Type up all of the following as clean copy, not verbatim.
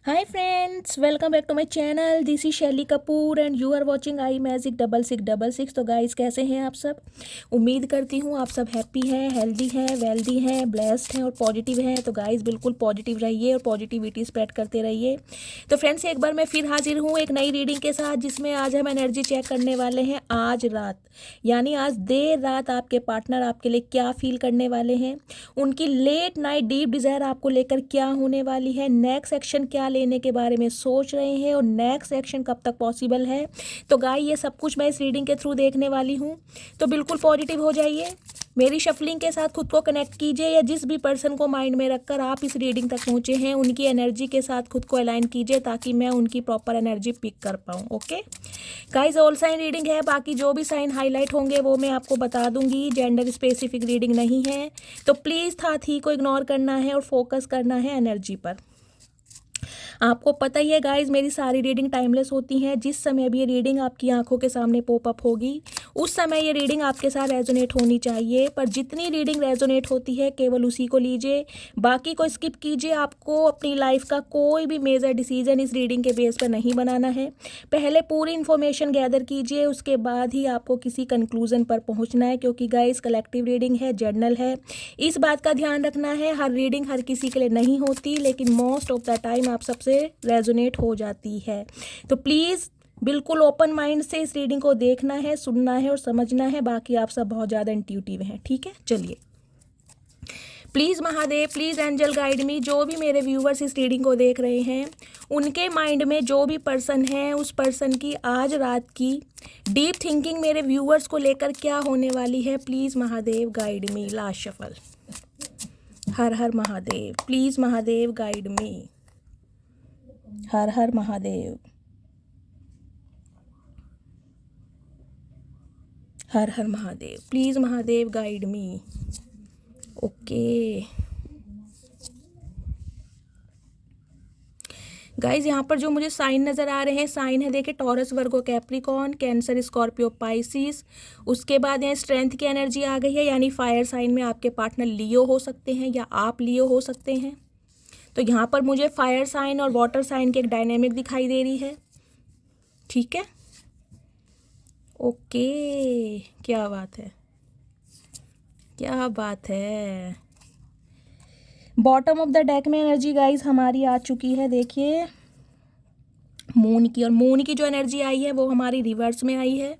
Hi friends, welcome back to my channel. This is Shaily Kapoor and you are watching I magic 6666। तो guys कैसे हैं आप सब। उम्मीद करती हूँ आप सब हैप्पी हैं, हेल्दी हैं, वेल्दी हैं, ब्लेस्ड हैं और पॉजिटिव हैं। तो गाइस बिल्कुल पॉजिटिव रहिए और पॉजिटिविटी स्प्रेड करते रहिए। तो फ्रेंड्स एक बार मैं फिर हाजिर हूँ एक नई रीडिंग के साथ, जिसमें आज हम एनर्जी चेक करने वाले हैं आज रात, यानी आज देर रात आपके पार्टनर आपके लिए क्या फील करने वाले हैं, उनकी लेट नाइट डीप डिज़ायर आपको लेकर क्या होने वाली है, नेक्स्ट एक्शन क्या लेने के बारे में सोच रहे हैं और नेक्स्ट एक्शन कब तक पॉसिबल है। तो गाय ये सब कुछ मैं इस रीडिंग के थ्रू देखने वाली हूँ। तो बिल्कुल पॉजिटिव हो जाइए, मेरी शफलिंग के साथ खुद को कनेक्ट कीजिए, या जिस भी पर्सन को माइंड में रखकर आप इस रीडिंग तक पहुँचे हैं उनकी एनर्जी के साथ खुद को अलाइन कीजिए, ताकि मैं उनकी प्रॉपर एनर्जी पिक कर पाऊँ। Okay guys, all sign reading है, बाकी जो भी साइन हाईलाइट होंगे वो मैं आपको बता दूंगी। जेंडर स्पेसिफिक रीडिंग नहीं है, तो प्लीज़ थी को इग्नोर करना है और फोकस करना है एनर्जी पर। आपको पता ही है गाइज, मेरी सारी रीडिंग टाइमलेस होती हैं। जिस समय भी ये रीडिंग आपकी आंखों के सामने पॉपअप होगी उस समय ये रीडिंग आपके साथ रेजोनेट होनी चाहिए, पर जितनी रीडिंग रेजोनेट होती है केवल उसी को लीजिए, बाकी को स्किप कीजिए। आपको अपनी लाइफ का कोई भी मेजर डिसीजन इस रीडिंग के बेस पर नहीं बनाना है। पहले पूरी इन्फॉर्मेशन गैदर कीजिए, उसके बाद ही आपको किसी कंक्लूजन पर पहुंचना है, क्योंकि गाइज कलेक्टिव रीडिंग है, जर्नल है। इस बात का ध्यान रखना है, हर रीडिंग हर किसी के लिए नहीं होती, लेकिन मोस्ट ऑफ द टाइम आप सबसे रेजोनेट हो जाती है। तो प्लीज़ बिल्कुल ओपन माइंड से इस रीडिंग को देखना है, सुनना है और समझना है। बाकी आप सब बहुत ज़्यादा इंट्यूटिव हैं, ठीक है। चलिए, please Mahadev, please angel guide me. जो भी मेरे व्यूवर्स इस रीडिंग को देख रहे हैं उनके माइंड में जो भी पर्सन है उस पर्सन की आज रात की डीप थिंकिंग मेरे व्यूवर्स को लेकर क्या होने वाली है। Please Mahadev guide me. Last shuffle. Her her Mahadev. Please Mahadev guide me. Her her Mahadev. Her her Mahadev. Please Mahadev guide me. Okay guys, यहाँ पर जो मुझे साइन नज़र आ रहे हैं, साइन है देखिए टॉरस, वर्गो, कैप्रिकॉर्न, कैंसर, स्कॉर्पियो, पाइसिस। उसके बाद यहाँ स्ट्रेंथ की एनर्जी आ गई है, यानी फायर साइन में आपके पार्टनर लियो हो सकते हैं या आप लियो हो सकते हैं। तो यहाँ पर मुझे फायर साइन और वाटर साइन की एक डायनेमिक दिखाई दे रही है, ठीक है। ओके, क्या बात है, क्या बात है। बॉटम ऑफ द डेक में एनर्जी गाइज हमारी आ चुकी है, देखिए मून की, और मून की जो एनर्जी आई है वो हमारी रिवर्स में आई है।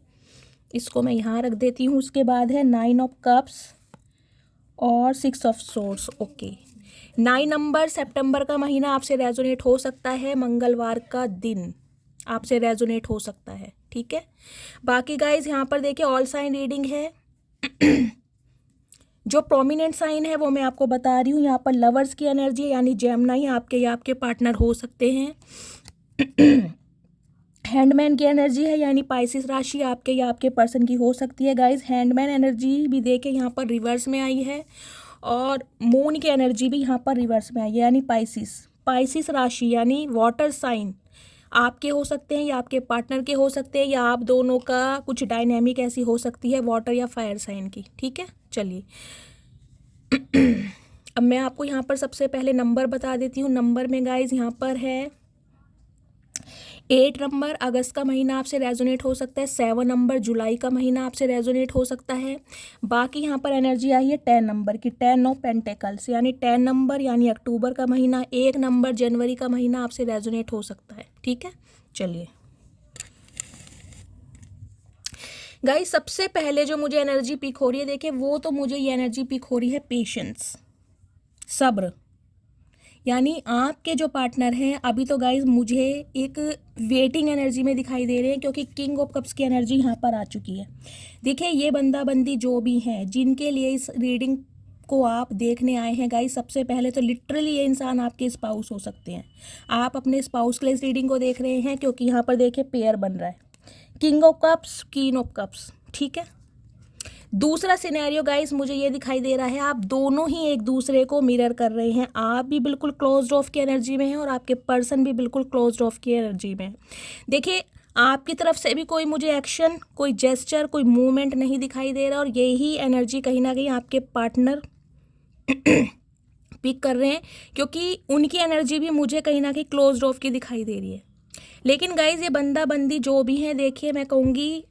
इसको मैं यहाँ रख देती हूँ। उसके बाद है 9 ऑफ कप्स और 6 ऑफ सोर्ड्स। ओके, 9 नंबर सितंबर का महीना आपसे रेजोनेट हो सकता है, मंगलवार का दिन आपसे रेजोनेट हो सकता है, ठीक है। बाकी गाइज यहाँ पर देखिए ऑल साइन रीडिंग है। जो प्रोमिनेंट साइन है वो मैं आपको बता रही हूँ। यहाँ पर लवर्स की एनर्जी है, यानी जेमिनी आपके या आपके पार्टनर हो सकते हैं। हैंडमैन की एनर्जी है, यानी पाइसिस राशि आपके या आपके पर्सन की हो सकती है। गाइज हैंडमैन एनर्जी भी देखे यहाँ पर रिवर्स में आई है, और मून की एनर्जी भी यहाँ पर रिवर्स में आई है, यानी पाइसिस राशि यानी वाटर साइन आपके हो सकते हैं या आपके पार्टनर के हो सकते हैं, या आप दोनों का कुछ डायनेमिक ऐसी हो सकती है, वाटर या फायर साइन की, ठीक है। चलिए, अब मैं आपको यहाँ पर सबसे पहले नंबर बता देती हूँ। नंबर में गाइज यहाँ पर है 8 नंबर, अगस्त का महीना आपसे रेजोनेट हो सकता है। 7 नंबर, जुलाई का महीना आपसे रेजोनेट हो सकता है। बाकी यहाँ पर एनर्जी आई है 10 नंबर की, 10 ऑफ पेंटेकल्स, यानी 10 नंबर यानी अक्टूबर का महीना। 1 नंबर जनवरी का महीना आपसे रेजोनेट हो सकता है, ठीक है। चलिए गाइस, सबसे पहले जो मुझे एनर्जी पिक हो रही है देखिए, वो तो मुझे ये एनर्जी पिक हो रही है पेशेंस, सब्र। यानी आपके जो पार्टनर हैं अभी तो गाइज मुझे एक वेटिंग एनर्जी में दिखाई दे रहे हैं, क्योंकि किंग ऑफ कप्स की एनर्जी यहाँ पर आ चुकी है। देखिए ये बंदा बंदी जो भी हैं जिनके लिए इस रीडिंग को आप देखने आए हैं गाइज, सबसे पहले तो लिटरली ये इंसान आपके स्पाउस हो सकते हैं। आप अपने स्पाउस के लिए इस रीडिंग को देख रहे हैं, क्योंकि यहाँ पर देखिए पेयर बन रहा है, king of cups, queen of cups, ठीक है। दूसरा सिनेरियो गाइस मुझे ये दिखाई दे रहा है, आप दोनों ही एक दूसरे को मिरर कर रहे हैं। आप भी बिल्कुल क्लोज्ड ऑफ की एनर्जी में हैं और आपके पर्सन भी बिल्कुल क्लोज्ड ऑफ की एनर्जी में है। देखिए आपकी तरफ से भी कोई मुझे एक्शन, कोई जेस्चर, कोई मूवमेंट नहीं दिखाई दे रहा, और यही एनर्जी कहीं ना कहीं आपके पार्टनर पिक कर रहे हैं, क्योंकि उनकी एनर्जी भी मुझे कहीं ना कहीं क्लोज्ड ऑफ की दिखाई दे रही है। लेकिन गाइज ये बंदा बंदी जो भी है, देखिए मैं कहूँगी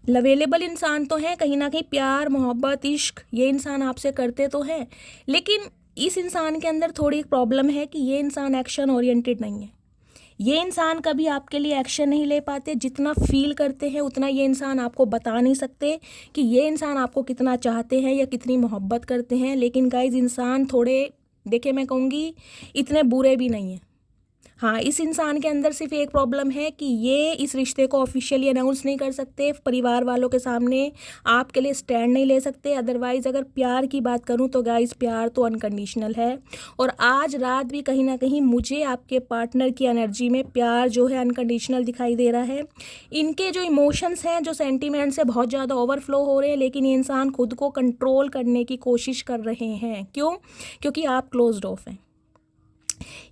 लवेलेबल इंसान तो हैं, कहीं ना कहीं प्यार मोहब्बत इश्क ये इंसान आपसे करते तो हैं, लेकिन इस इंसान के अंदर थोड़ी प्रॉब्लम है कि ये इंसान एक्शन ओरिएंटेड नहीं है। ये इंसान कभी आपके लिए एक्शन नहीं ले पाते, जितना फील करते हैं उतना ये इंसान आपको बता नहीं सकते कि ये इंसान आपको कितना चाहते हैं या कितनी मोहब्बत करते हैं। लेकिन गाइज इंसान थोड़े, देखिए मैं कहूँगी इतने बुरे भी नहीं हैं। हाँ, इस इंसान के अंदर सिर्फ एक प्रॉब्लम है कि ये इस रिश्ते को ऑफिशियली अनाउंस नहीं कर सकते, परिवार वालों के सामने आपके लिए स्टैंड नहीं ले सकते। अदरवाइज़ अगर प्यार की बात करूँ तो गाइस प्यार तो अनकंडीशनल है, और आज रात भी कहीं ना कहीं मुझे आपके पार्टनर की एनर्जी में प्यार जो है अनकंडीशनल दिखाई दे रहा है। इनके जो इमोशंस हैं, जो सेंटिमेंट्स है बहुत ज़्यादा ओवरफ्लो हो रहे हैं, लेकिन ये इंसान खुद को कंट्रोल करने की कोशिश कर रहे हैं। क्यों? क्योंकि आप क्लोज्ड ऑफ हैं।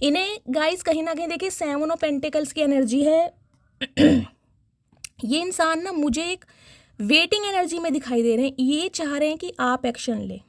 इन्हें गाइस कहीं ना कहीं देखिए 7 ऑफ पेंटिकल्स की एनर्जी है। ये इंसान ना मुझे एक वेटिंग एनर्जी में दिखाई दे रहे हैं। ये चाह रहे हैं कि आप एक्शन लें,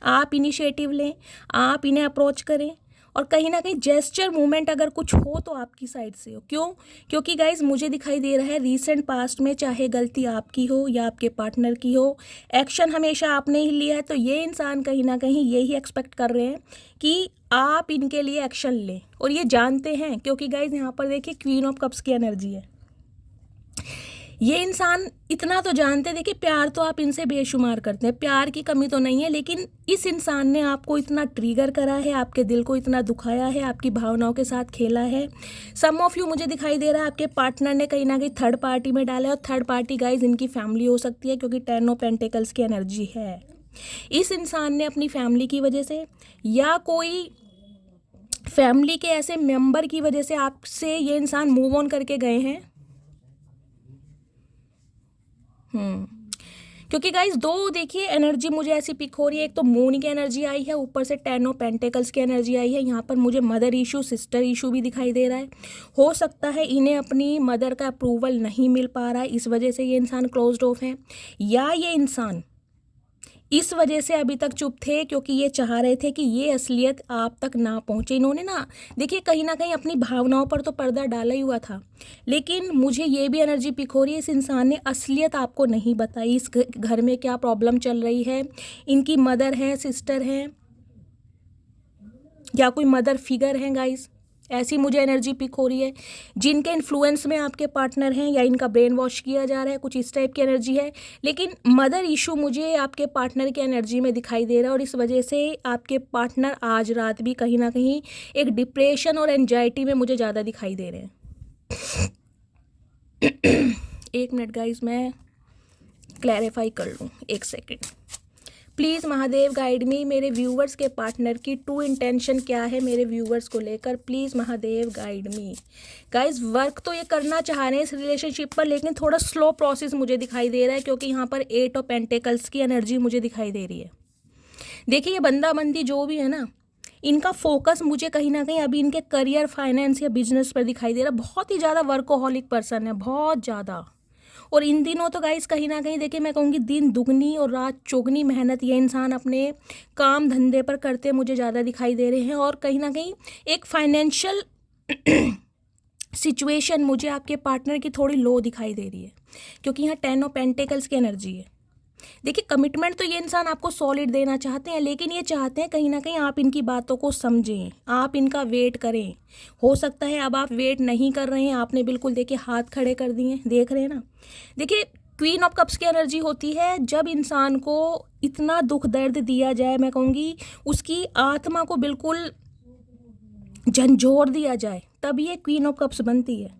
आप इनिशिएटिव लें, आप इन्हें अप्रोच करें, और कहीं ना कहीं जेस्चर मूवमेंट अगर कुछ हो तो आपकी साइड से हो। क्यों? क्योंकि गाइज मुझे दिखाई दे रहा है रीसेंट पास्ट में चाहे गलती आपकी हो या आपके पार्टनर की हो, एक्शन हमेशा आपने ही लिया है। तो ये इंसान कहीं ना कहीं यही एक्सपेक्ट कर रहे हैं कि आप इनके लिए एक्शन लें, और ये जानते हैं, क्योंकि गाइज यहाँ पर देखिए क्वीन ऑफ कप्स की एनर्जी है। ये इंसान इतना तो जानते हैं, देखिए प्यार तो आप इनसे बेशुमार करते हैं, प्यार की कमी तो नहीं है, लेकिन इस इंसान ने आपको इतना ट्रिगर करा है, आपके दिल को इतना दुखाया है, आपकी भावनाओं के साथ खेला है। सम ऑफ यू मुझे दिखाई दे रहा है आपके पार्टनर ने कहीं ना कहीं थर्ड पार्टी में डाला है, और थर्ड पार्टी गाइज इनकी फैमिली हो सकती है, क्योंकि 10 ऑफ पेंटिकल्स की एनर्जी है। इस इंसान ने अपनी फैमिली की वजह से या कोई फैमिली के ऐसे मेंबर की वजह से आपसे ये इंसान मूव ऑन करके गए हैं। क्योंकि गाइज दो देखिए एनर्जी मुझे ऐसी पिक हो रही है, एक तो मून की एनर्जी आई है, ऊपर से 10 ऑफ पेंटिकल्स की एनर्जी आई है। यहाँ पर मुझे मदर इशू सिस्टर इशू भी दिखाई दे रहा है। हो सकता है इन्हें अपनी मदर का अप्रूवल नहीं मिल पा रहा है, इस वजह से ये इंसान क्लोज्ड ऑफ है, या ये इंसान इस वजह से अभी तक चुप थे क्योंकि ये चाह रहे थे कि ये असलियत आप तक ना पहुँचे। इन्होंने ना देखिए कहीं ना कहीं अपनी भावनाओं पर तो पर्दा डाला ही हुआ था, लेकिन मुझे ये भी एनर्जी पिक हो रही है इस इंसान ने असलियत आपको नहीं बताई, इस घर में क्या प्रॉब्लम चल रही है। इनकी मदर है, सिस्टर है, या कोई मदर फिगर है गाइस, ऐसी मुझे एनर्जी पिक हो रही है, जिनके इन्फ्लुएंस में आपके पार्टनर हैं या इनका ब्रेन वॉश किया जा रहा है, कुछ इस टाइप की एनर्जी है। लेकिन मदर इशू मुझे आपके पार्टनर की एनर्जी में दिखाई दे रहा है, और इस वजह से आपके पार्टनर आज रात भी कहीं ना कहीं एक डिप्रेशन और एंजाइटी में मुझे ज़्यादा दिखाई दे रहे हैं। एक मिनट गाइज मैं क्लैरिफाई कर लूँ, एक second please. Mahadev guide me, मेरे व्यूवर्स के पार्टनर की ट्रू इंटेंशन क्या है मेरे व्यूवर्स को लेकर, please Mahadev guide me. Guys work तो ये करना चाह रहे हैं इस रिलेशनशिप पर, लेकिन थोड़ा स्लो प्रोसेस मुझे दिखाई दे रहा है, क्योंकि यहाँ पर 8 ऑफ पेंटिकल्स की एनर्जी मुझे दिखाई दे रही है। देखिए ये बंदा बंदी जो भी है ना, इनका फोकस मुझे कहीं ना कहीं अभी इनके करियर, फाइनेंस या बिजनेस पर दिखाई दे रहा है। बहुत ही ज़्यादा वर्कोहॉलिक पर्सन है, बहुत ज़्यादा। और इन दिनों तो गाइस कहीं ना कहीं देखिए मैं कहूँगी दिन दुगनी और रात चौगनी मेहनत ये इंसान अपने काम धंधे पर करते मुझे ज़्यादा दिखाई दे रहे हैं, और कहीं ना कहीं एक फाइनेंशियल सिचुएशन मुझे आपके पार्टनर की थोड़ी लो दिखाई दे रही है, क्योंकि यहाँ 10 ऑफ पेंटिकल्स की एनर्जी है। देखिए कमिटमेंट तो ये इंसान आपको सॉलिड देना चाहते हैं, लेकिन ये चाहते हैं कहीं ना कहीं आप इनकी बातों को समझें, आप इनका वेट करें। हो सकता है अब आप वेट नहीं कर रहे हैं, आपने बिल्कुल देखिए हाथ खड़े कर दिए, देख रहे हैं ना। देखिए क्वीन ऑफ कप्स की एनर्जी होती है जब इंसान को इतना दुख दर्द दिया जाए, मैं कहूँगी उसकी आत्मा को बिल्कुल झंझोर दिया जाए, तब ये क्वीन ऑफ कप्स बनती है।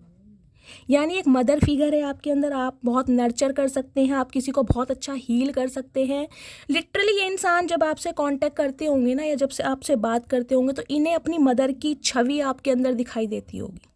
यानी एक मदर फिगर है आपके अंदर, आप बहुत नर्चर कर सकते हैं, आप किसी को बहुत अच्छा हील कर सकते हैं। लिटरली ये इंसान जब आपसे कांटेक्ट करते होंगे ना, या जब से आपसे बात करते होंगे, तो इन्हें अपनी मदर की छवि आपके अंदर दिखाई देती होगी,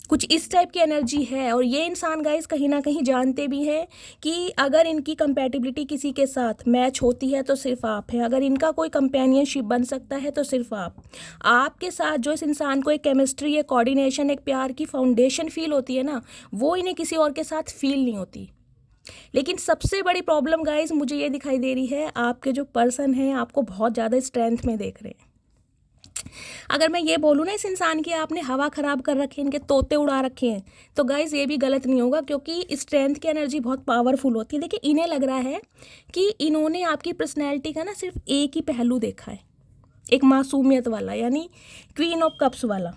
कुछ इस टाइप की एनर्जी है। और ये इंसान गाइस कहीं ना कहीं जानते भी हैं कि अगर इनकी कंपैटिबिलिटी किसी के साथ मैच होती है तो सिर्फ आप है, अगर इनका कोई कंपेनियनशिप बन सकता है तो सिर्फ आपके साथ जो इस इंसान को एक केमिस्ट्री, एक कोऑर्डिनेशन, एक प्यार की फाउंडेशन फील होती है ना, वो इन्हें किसी और के साथ फील नहीं होती। लेकिन सबसे बड़ी प्रॉब्लम गाइस मुझे ये दिखाई दे रही है, आपके जो पर्सन हैं आपको बहुत ज़्यादा स्ट्रेंथ में देख रहे हैं। अगर मैं ये बोलूँ ना इस इंसान की आपने हवा ख़राब कर रखी है, इनके तोते उड़ा रखे हैं, तो गाइस ये भी गलत नहीं होगा, क्योंकि स्ट्रेंथ की एनर्जी बहुत पावरफुल होती है। देखिए इन्हें लग रहा है कि इन्होंने आपकी पर्सनैलिटी का ना सिर्फ एक ही पहलू देखा है, एक मासूमियत वाला, यानी क्वीन ऑफ कप्स वाला।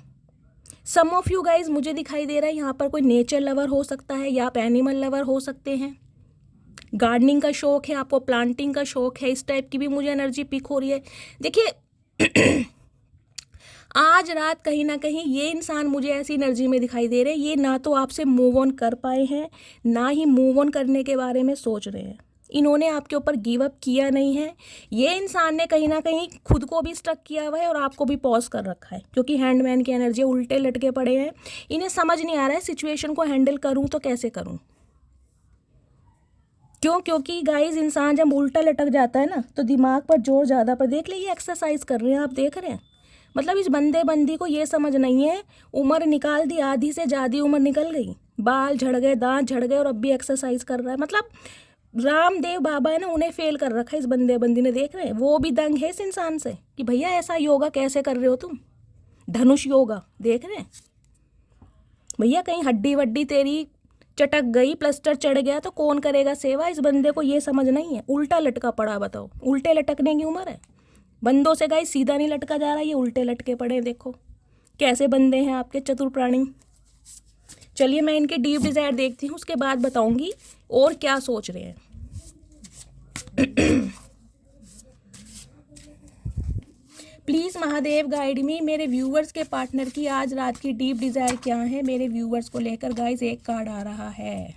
सम ऑफ यू गाइज मुझे दिखाई दे रहा है यहाँ पर कोई नेचर लवर हो सकता है या आप एनिमल लवर हो सकते हैं। गार्डनिंग का शौक है आपको, प्लांटिंग का शौक है, इस टाइप की भी मुझे एनर्जी पिक हो रही है। देखिए आज रात कहीं ना कहीं ये इंसान मुझे ऐसी एनर्जी में दिखाई दे रहे हैं, ये ना तो आपसे मूव ऑन कर पाए हैं, ना ही मूव ऑन करने के बारे में सोच रहे हैं। इन्होंने आपके ऊपर गिव अप किया नहीं है। ये इंसान ने कहीं ना कहीं खुद को भी स्टक किया हुआ है और आपको भी पॉज कर रखा है, क्योंकि हैंडमैन की एनर्जी उल्टे लटके पड़े हैं। इन्हें समझ नहीं आ रहा है सिचुएशन को हैंडल करूं तो कैसे करूं। क्यों? क्योंकि गाइस इंसान जब उल्टा लटक जाता है ना तो दिमाग पर जोर ज़्यादा पर। देख लीजिए एक्सरसाइज कर रहे हैं आप, देख रहे हैं, मतलब इस बंदी को ये समझ नहीं है, उम्र निकाल दी, आधी से ज़्यादा उम्र निकल गई, बाल झड़ गए, दांत झड़ गए और अब भी एक्सरसाइज कर रहा है। मतलब रामदेव बाबा है ना, उन्हें फेल कर रखा है इस बंदी ने। देख रहे हैं वो भी दंग है इस इंसान से कि भैया ऐसा योगा कैसे कर रहे हो तुम, धनुष योगा। देख रहे हैं भैया, कहीं हड्डी वड्डी तेरी चटक गई, प्लास्टर चढ़ गया तो कौन करेगा सेवा। इस बंदे को ये समझ नहीं है, उल्टा लटका पड़ा। बताओ, उल्टे लटकने की उम्र है। बंदों से गाइस सीधा नहीं लटका जा रहा, ये उल्टे लटके पड़े। देखो कैसे बंदे हैं आपके, चतुर प्राणी। चलिए मैं इनके डीप डिजायर देखती हूँ, उसके बाद बताऊंगी और क्या सोच रहे हैं। प्लीज़ महादेव गाइड मी, मेरे व्यूवर्स के पार्टनर की आज रात की डीप डिज़ायर क्या है मेरे व्यूवर्स को लेकर। गाइस एक कार्ड आ रहा है,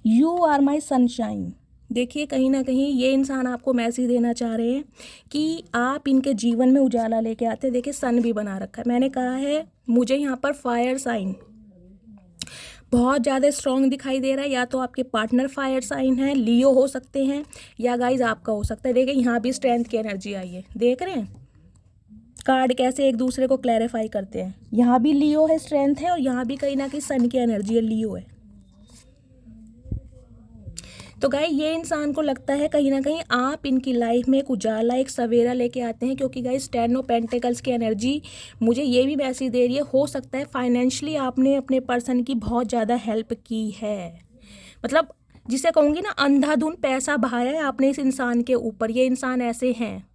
यू आर माई सनशाइन। देखिए कहीं ना कहीं ये इंसान आपको मैसेज देना चाह रहे हैं कि आप इनके जीवन में उजाला लेके आते हैं। देखिए सन भी बना रखा है, मैंने कहा है मुझे यहाँ पर फायर साइन बहुत ज़्यादा स्ट्रॉन्ग दिखाई दे रहा है। या तो आपके पार्टनर फायर साइन है, लियो हो सकते हैं, या गाइज आपका हो सकता है। देखिए यहाँ भी स्ट्रेंथ की एनर्जी आई है, देख रहे हैं कार्ड कैसे एक दूसरे को क्लैरिफाई करते हैं। यहाँ भी लियो है, स्ट्रेंथ है, और यहाँ भी कहीं ना कहीं सन की एनर्जी है, लियो है। तो गाइस ये इंसान को लगता है कहीं ना कहीं आप इनकी लाइफ में एक उजाला, एक सवेरा लेके आते हैं, क्योंकि गाइस 10 ऑफ पेंटिकल्स की एनर्जी मुझे ये भी मैसेज दे रही है, हो सकता है फाइनेंशियली आपने अपने पर्सन की बहुत ज़्यादा हेल्प की है। मतलब जिसे कहूँगी ना, अंधाधुन पैसा बहाया है आपने इस इंसान के ऊपर। ये इंसान ऐसे हैं।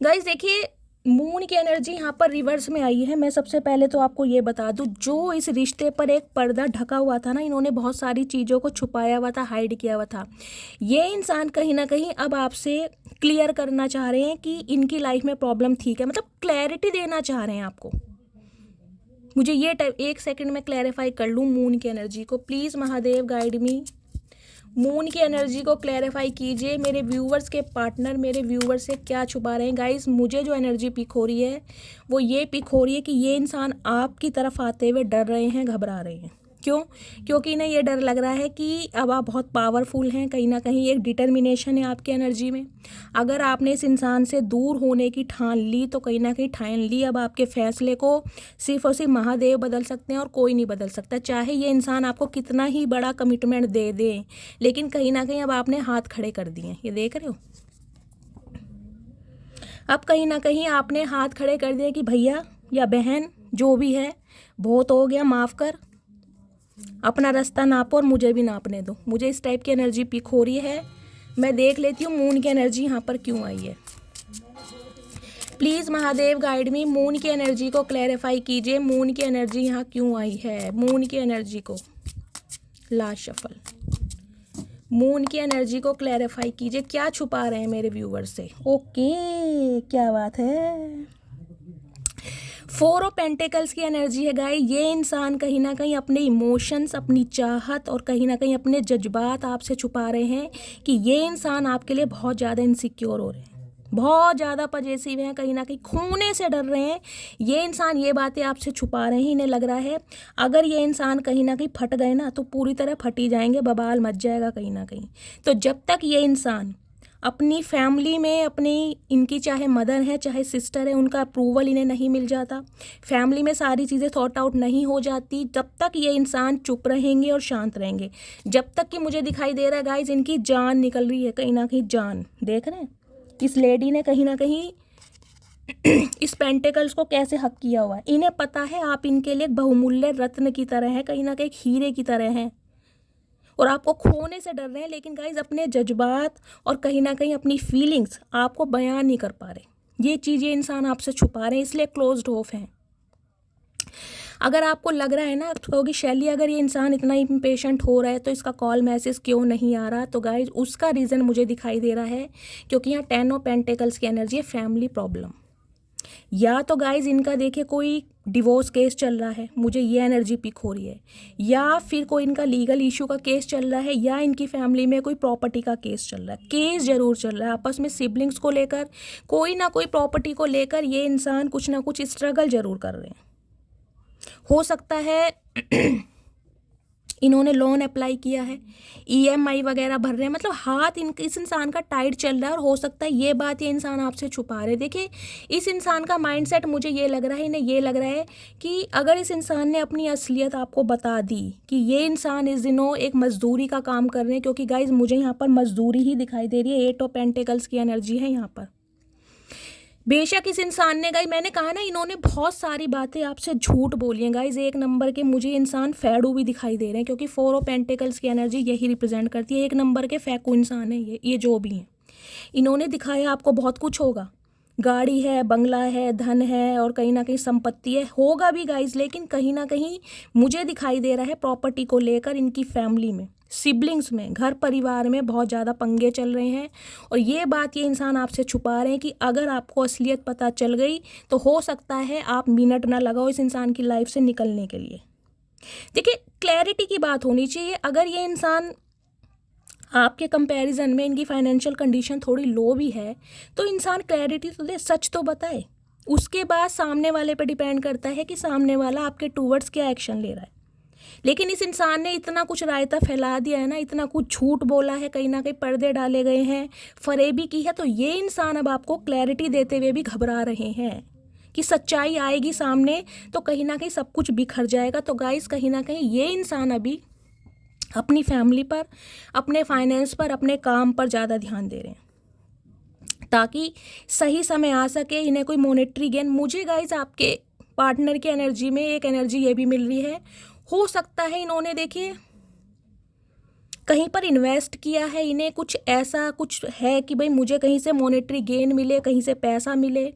गाइस देखिए मून की एनर्जी यहाँ पर रिवर्स में आई है। मैं सबसे पहले तो आपको ये बता दूँ, जो इस रिश्ते पर एक पर्दा ढका हुआ था ना, इन्होंने बहुत सारी चीज़ों को छुपाया हुआ था, हाइड किया हुआ था। ये इंसान कहीं ना कहीं अब आपसे क्लियर करना चाह रहे हैं कि इनकी लाइफ में प्रॉब्लम ठीक है, मतलब क्लैरिटी देना चाह रहे हैं आपको। मुझे ये एक सेकंड में क्लैरिफाई कर लूँ मून की एनर्जी को। Please Mahadev guide me, moon की एनर्जी को क्लैरिफाई कीजिए। मेरे व्यूवर्स के पार्टनर मेरे व्यूवर्स से क्या छुपा रहे हैं। गाइस मुझे जो एनर्जी पिक हो रही है वो ये पिक हो रही है कि ये इंसान आपकी तरफ आते हुए डर रहे हैं, घबरा रहे हैं। क्यों? क्योंकि इन्हें ये डर लग रहा है कि अब आप बहुत पावरफुल हैं, कहीं ना कहीं एक डिटर्मिनेशन है आपकी एनर्जी में। अगर आपने इस इंसान से दूर होने की ठान ली तो कहीं ना कहीं ठान ली। अब आपके फैसले को सिर्फ और सिर्फ महादेव बदल सकते हैं और कोई नहीं बदल सकता। चाहे ये इंसान आपको कितना ही बड़ा कमिटमेंट दे दे, लेकिन कहीं ना कहीं अब आपने हाथ खड़े कर दिए। ये देख रहे हो, अब कहीं ना कहीं आपने हाथ खड़े कर दिए कि भैया या बहन जो भी है, बहुत हो गया, माफ़ कर, अपना रास्ता नापो और मुझे भी नापने दो। मुझे इस टाइप की एनर्जी पिक हो रही है। मैं देख लेती हूँ मून की एनर्जी यहाँ पर क्यों आई है। Please Mahadev guide me, moon की एनर्जी को क्लैरिफाई कीजिए। मून की एनर्जी यहाँ क्यों आई है, मून की एनर्जी को, लास्ट शफल, मून की एनर्जी को क्लैरिफाई कीजिए। क्या छुपा रहे हैं मेरे व्यूवर से। ओके, क्या बात है। 4 ऑफ पेंटिकल्स की एनर्जी है गाइस। ये इंसान कहीं ना कहीं अपने इमोशंस, अपनी चाहत और कहीं ना कहीं अपने जज्बात आपसे छुपा रहे हैं कि ये इंसान आपके लिए बहुत ज़्यादा इनसिक्योर हो रहे हैं, बहुत ज़्यादा पजेसिव हैं, कहीं ना कहीं खोने से डर रहे हैं। ये इंसान ये बातें आपसे छुपा रहे हैं। इन्हें लग रहा है अगर ये इंसान कहीं ना कहीं फट गए ना तो पूरी तरह फट ही जाएंगे, बवाल मच जाएगा कहीं ना कहीं। तो जब तक ये इंसान अपनी फैमिली में अपनी इनकी चाहे मदर है चाहे सिस्टर है, उनका अप्रूवल इन्हें नहीं मिल जाता, फैमिली में सारी चीज़ें थॉट आउट नहीं हो जाती, जब तक ये इंसान चुप रहेंगे और शांत रहेंगे, जब तक कि मुझे दिखाई दे रहा है गाइज इनकी जान निकल रही है, कहीं ना कहीं जान। देख रहे हैं इस लेडी ने कहीं ना कहीं इस पेंटिकल्स को कैसे हक किया हुआ है। इन्हें पता है आप इनके लिए एक बहुमूल्य रत्न की तरह है, कहीं ना कहीं हीरे की तरह हैं, और आपको खोने से डर रहे हैं, लेकिन गाइज अपने जज्बात और कहीं ना कहीं अपनी फीलिंग्स आपको बयान नहीं कर पा रहे। ये चीज़ ये इंसान आपसे छुपा रहे हैं, इसलिए क्लोज्ड ऑफ हैं। अगर आपको लग रहा है ना क्योंकि शैली अगर ये इंसान इतना इम्पेशेंट हो रहा है तो इसका कॉल मैसेज क्यों नहीं आ रहा, तो गाइज उसका रीज़न मुझे दिखाई दे रहा है क्योंकि यहाँ 10 ऑफ पेंटिकल्स की एनर्जी है, फैमिली प्रॉब्लम। या तो गाइज इनका देखिए कोई डिवोर्स केस चल रहा है, मुझे ये एनर्जी पिक हो रही है, या फिर कोई इनका लीगल इशू का केस चल रहा है, या इनकी फैमिली में कोई प्रॉपर्टी का केस चल रहा है। केस जरूर चल रहा है आपस में, सिबलिंग्स को लेकर, कोई ना कोई प्रॉपर्टी को लेकर ये इंसान कुछ ना कुछ स्ट्रगल जरूर कर रहे हैं। हो सकता है इन्होंने लोन अप्लाई किया है, ईएमआई वगैरह भर रहे हैं, मतलब हाथ इस इंसान का टाइट चल रहा है, और हो सकता है ये बात ये इंसान आपसे छुपा रहे। देखिए इस इंसान का माइंडसेट मुझे ये लग रहा है, इन्हें ये लग रहा है कि अगर इस इंसान ने अपनी असलियत आपको बता दी कि ये इंसान इस दिनों एक मजदूरी का काम कर रहे हैं, क्योंकि गाइज मुझे यहाँ पर मजदूरी ही दिखाई दे रही है, 8 ऑफ पेंटिकल्स की एनर्जी है यहाँ पर। बेशक इस इंसान ने गाइज, मैंने कहा ना इन्होंने बहुत सारी बातें आपसे झूठ बोली हैं गाइज। एक नंबर के मुझे इंसान फैडू भी दिखाई दे रहे हैं, क्योंकि 4 ऑफ पेंटिकल्स की एनर्जी यही रिप्रेजेंट करती है। एक नंबर के फैकू इंसान है ये जो भी हैं। इन्होंने दिखाया आपको बहुत कुछ होगा, गाड़ी है, बंगला है, धन है, और कहीं ना कहीं संपत्ति है, होगा भी गाइज, लेकिन कहीं ना कहीं मुझे दिखाई दे रहा है प्रॉपर्टी को लेकर इनकी फैमिली में, सिबलिंग्स में, घर परिवार में बहुत ज़्यादा पंगे चल रहे हैं। और ये बात ये इंसान आपसे छुपा रहे हैं कि अगर आपको असलियत पता चल गई तो हो सकता है आप मिनट ना लगाओ इस इंसान की लाइफ से निकलने के लिए। देखिए क्लैरिटी की बात होनी चाहिए। अगर ये इंसान आपके कंपैरिजन में इनकी फाइनेंशियल कंडीशन थोड़ी लो भी है तो इंसान क्लैरिटी तो दे, सच तो बताए। उसके बाद सामने वाले पे डिपेंड करता है कि सामने वाला आपके टूवर्ड्स क्या एक्शन ले रहा है। लेकिन इस इंसान ने इतना कुछ रायता फैला दिया है ना, इतना कुछ झूठ बोला है, कहीं ना कहीं पर्दे डाले गए हैं, फरेबी की है, तो ये इंसान अब आपको क्लैरिटी देते हुए भी घबरा रहे हैं कि सच्चाई आएगी सामने तो कहीं ना कहीं सब कुछ बिखर जाएगा। तो गाइस कहीं ना कहीं ये इंसान अभी अपनी फैमिली पर, अपने फाइनेंस पर, अपने काम पर ज़्यादा ध्यान दे रहे हैं ताकि सही समय आ सके इन्हें कोई मॉनेटरी गेन। मुझे गाइस आपके पार्टनर की एनर्जी में एक एनर्जी ये भी मिल रही है, हो सकता है इन्होंने देखिए कहीं पर इन्वेस्ट किया है, इन्हें कुछ ऐसा कुछ है कि भाई मुझे कहीं से मॉनेटरी गेन मिले, कहीं से पैसा मिले,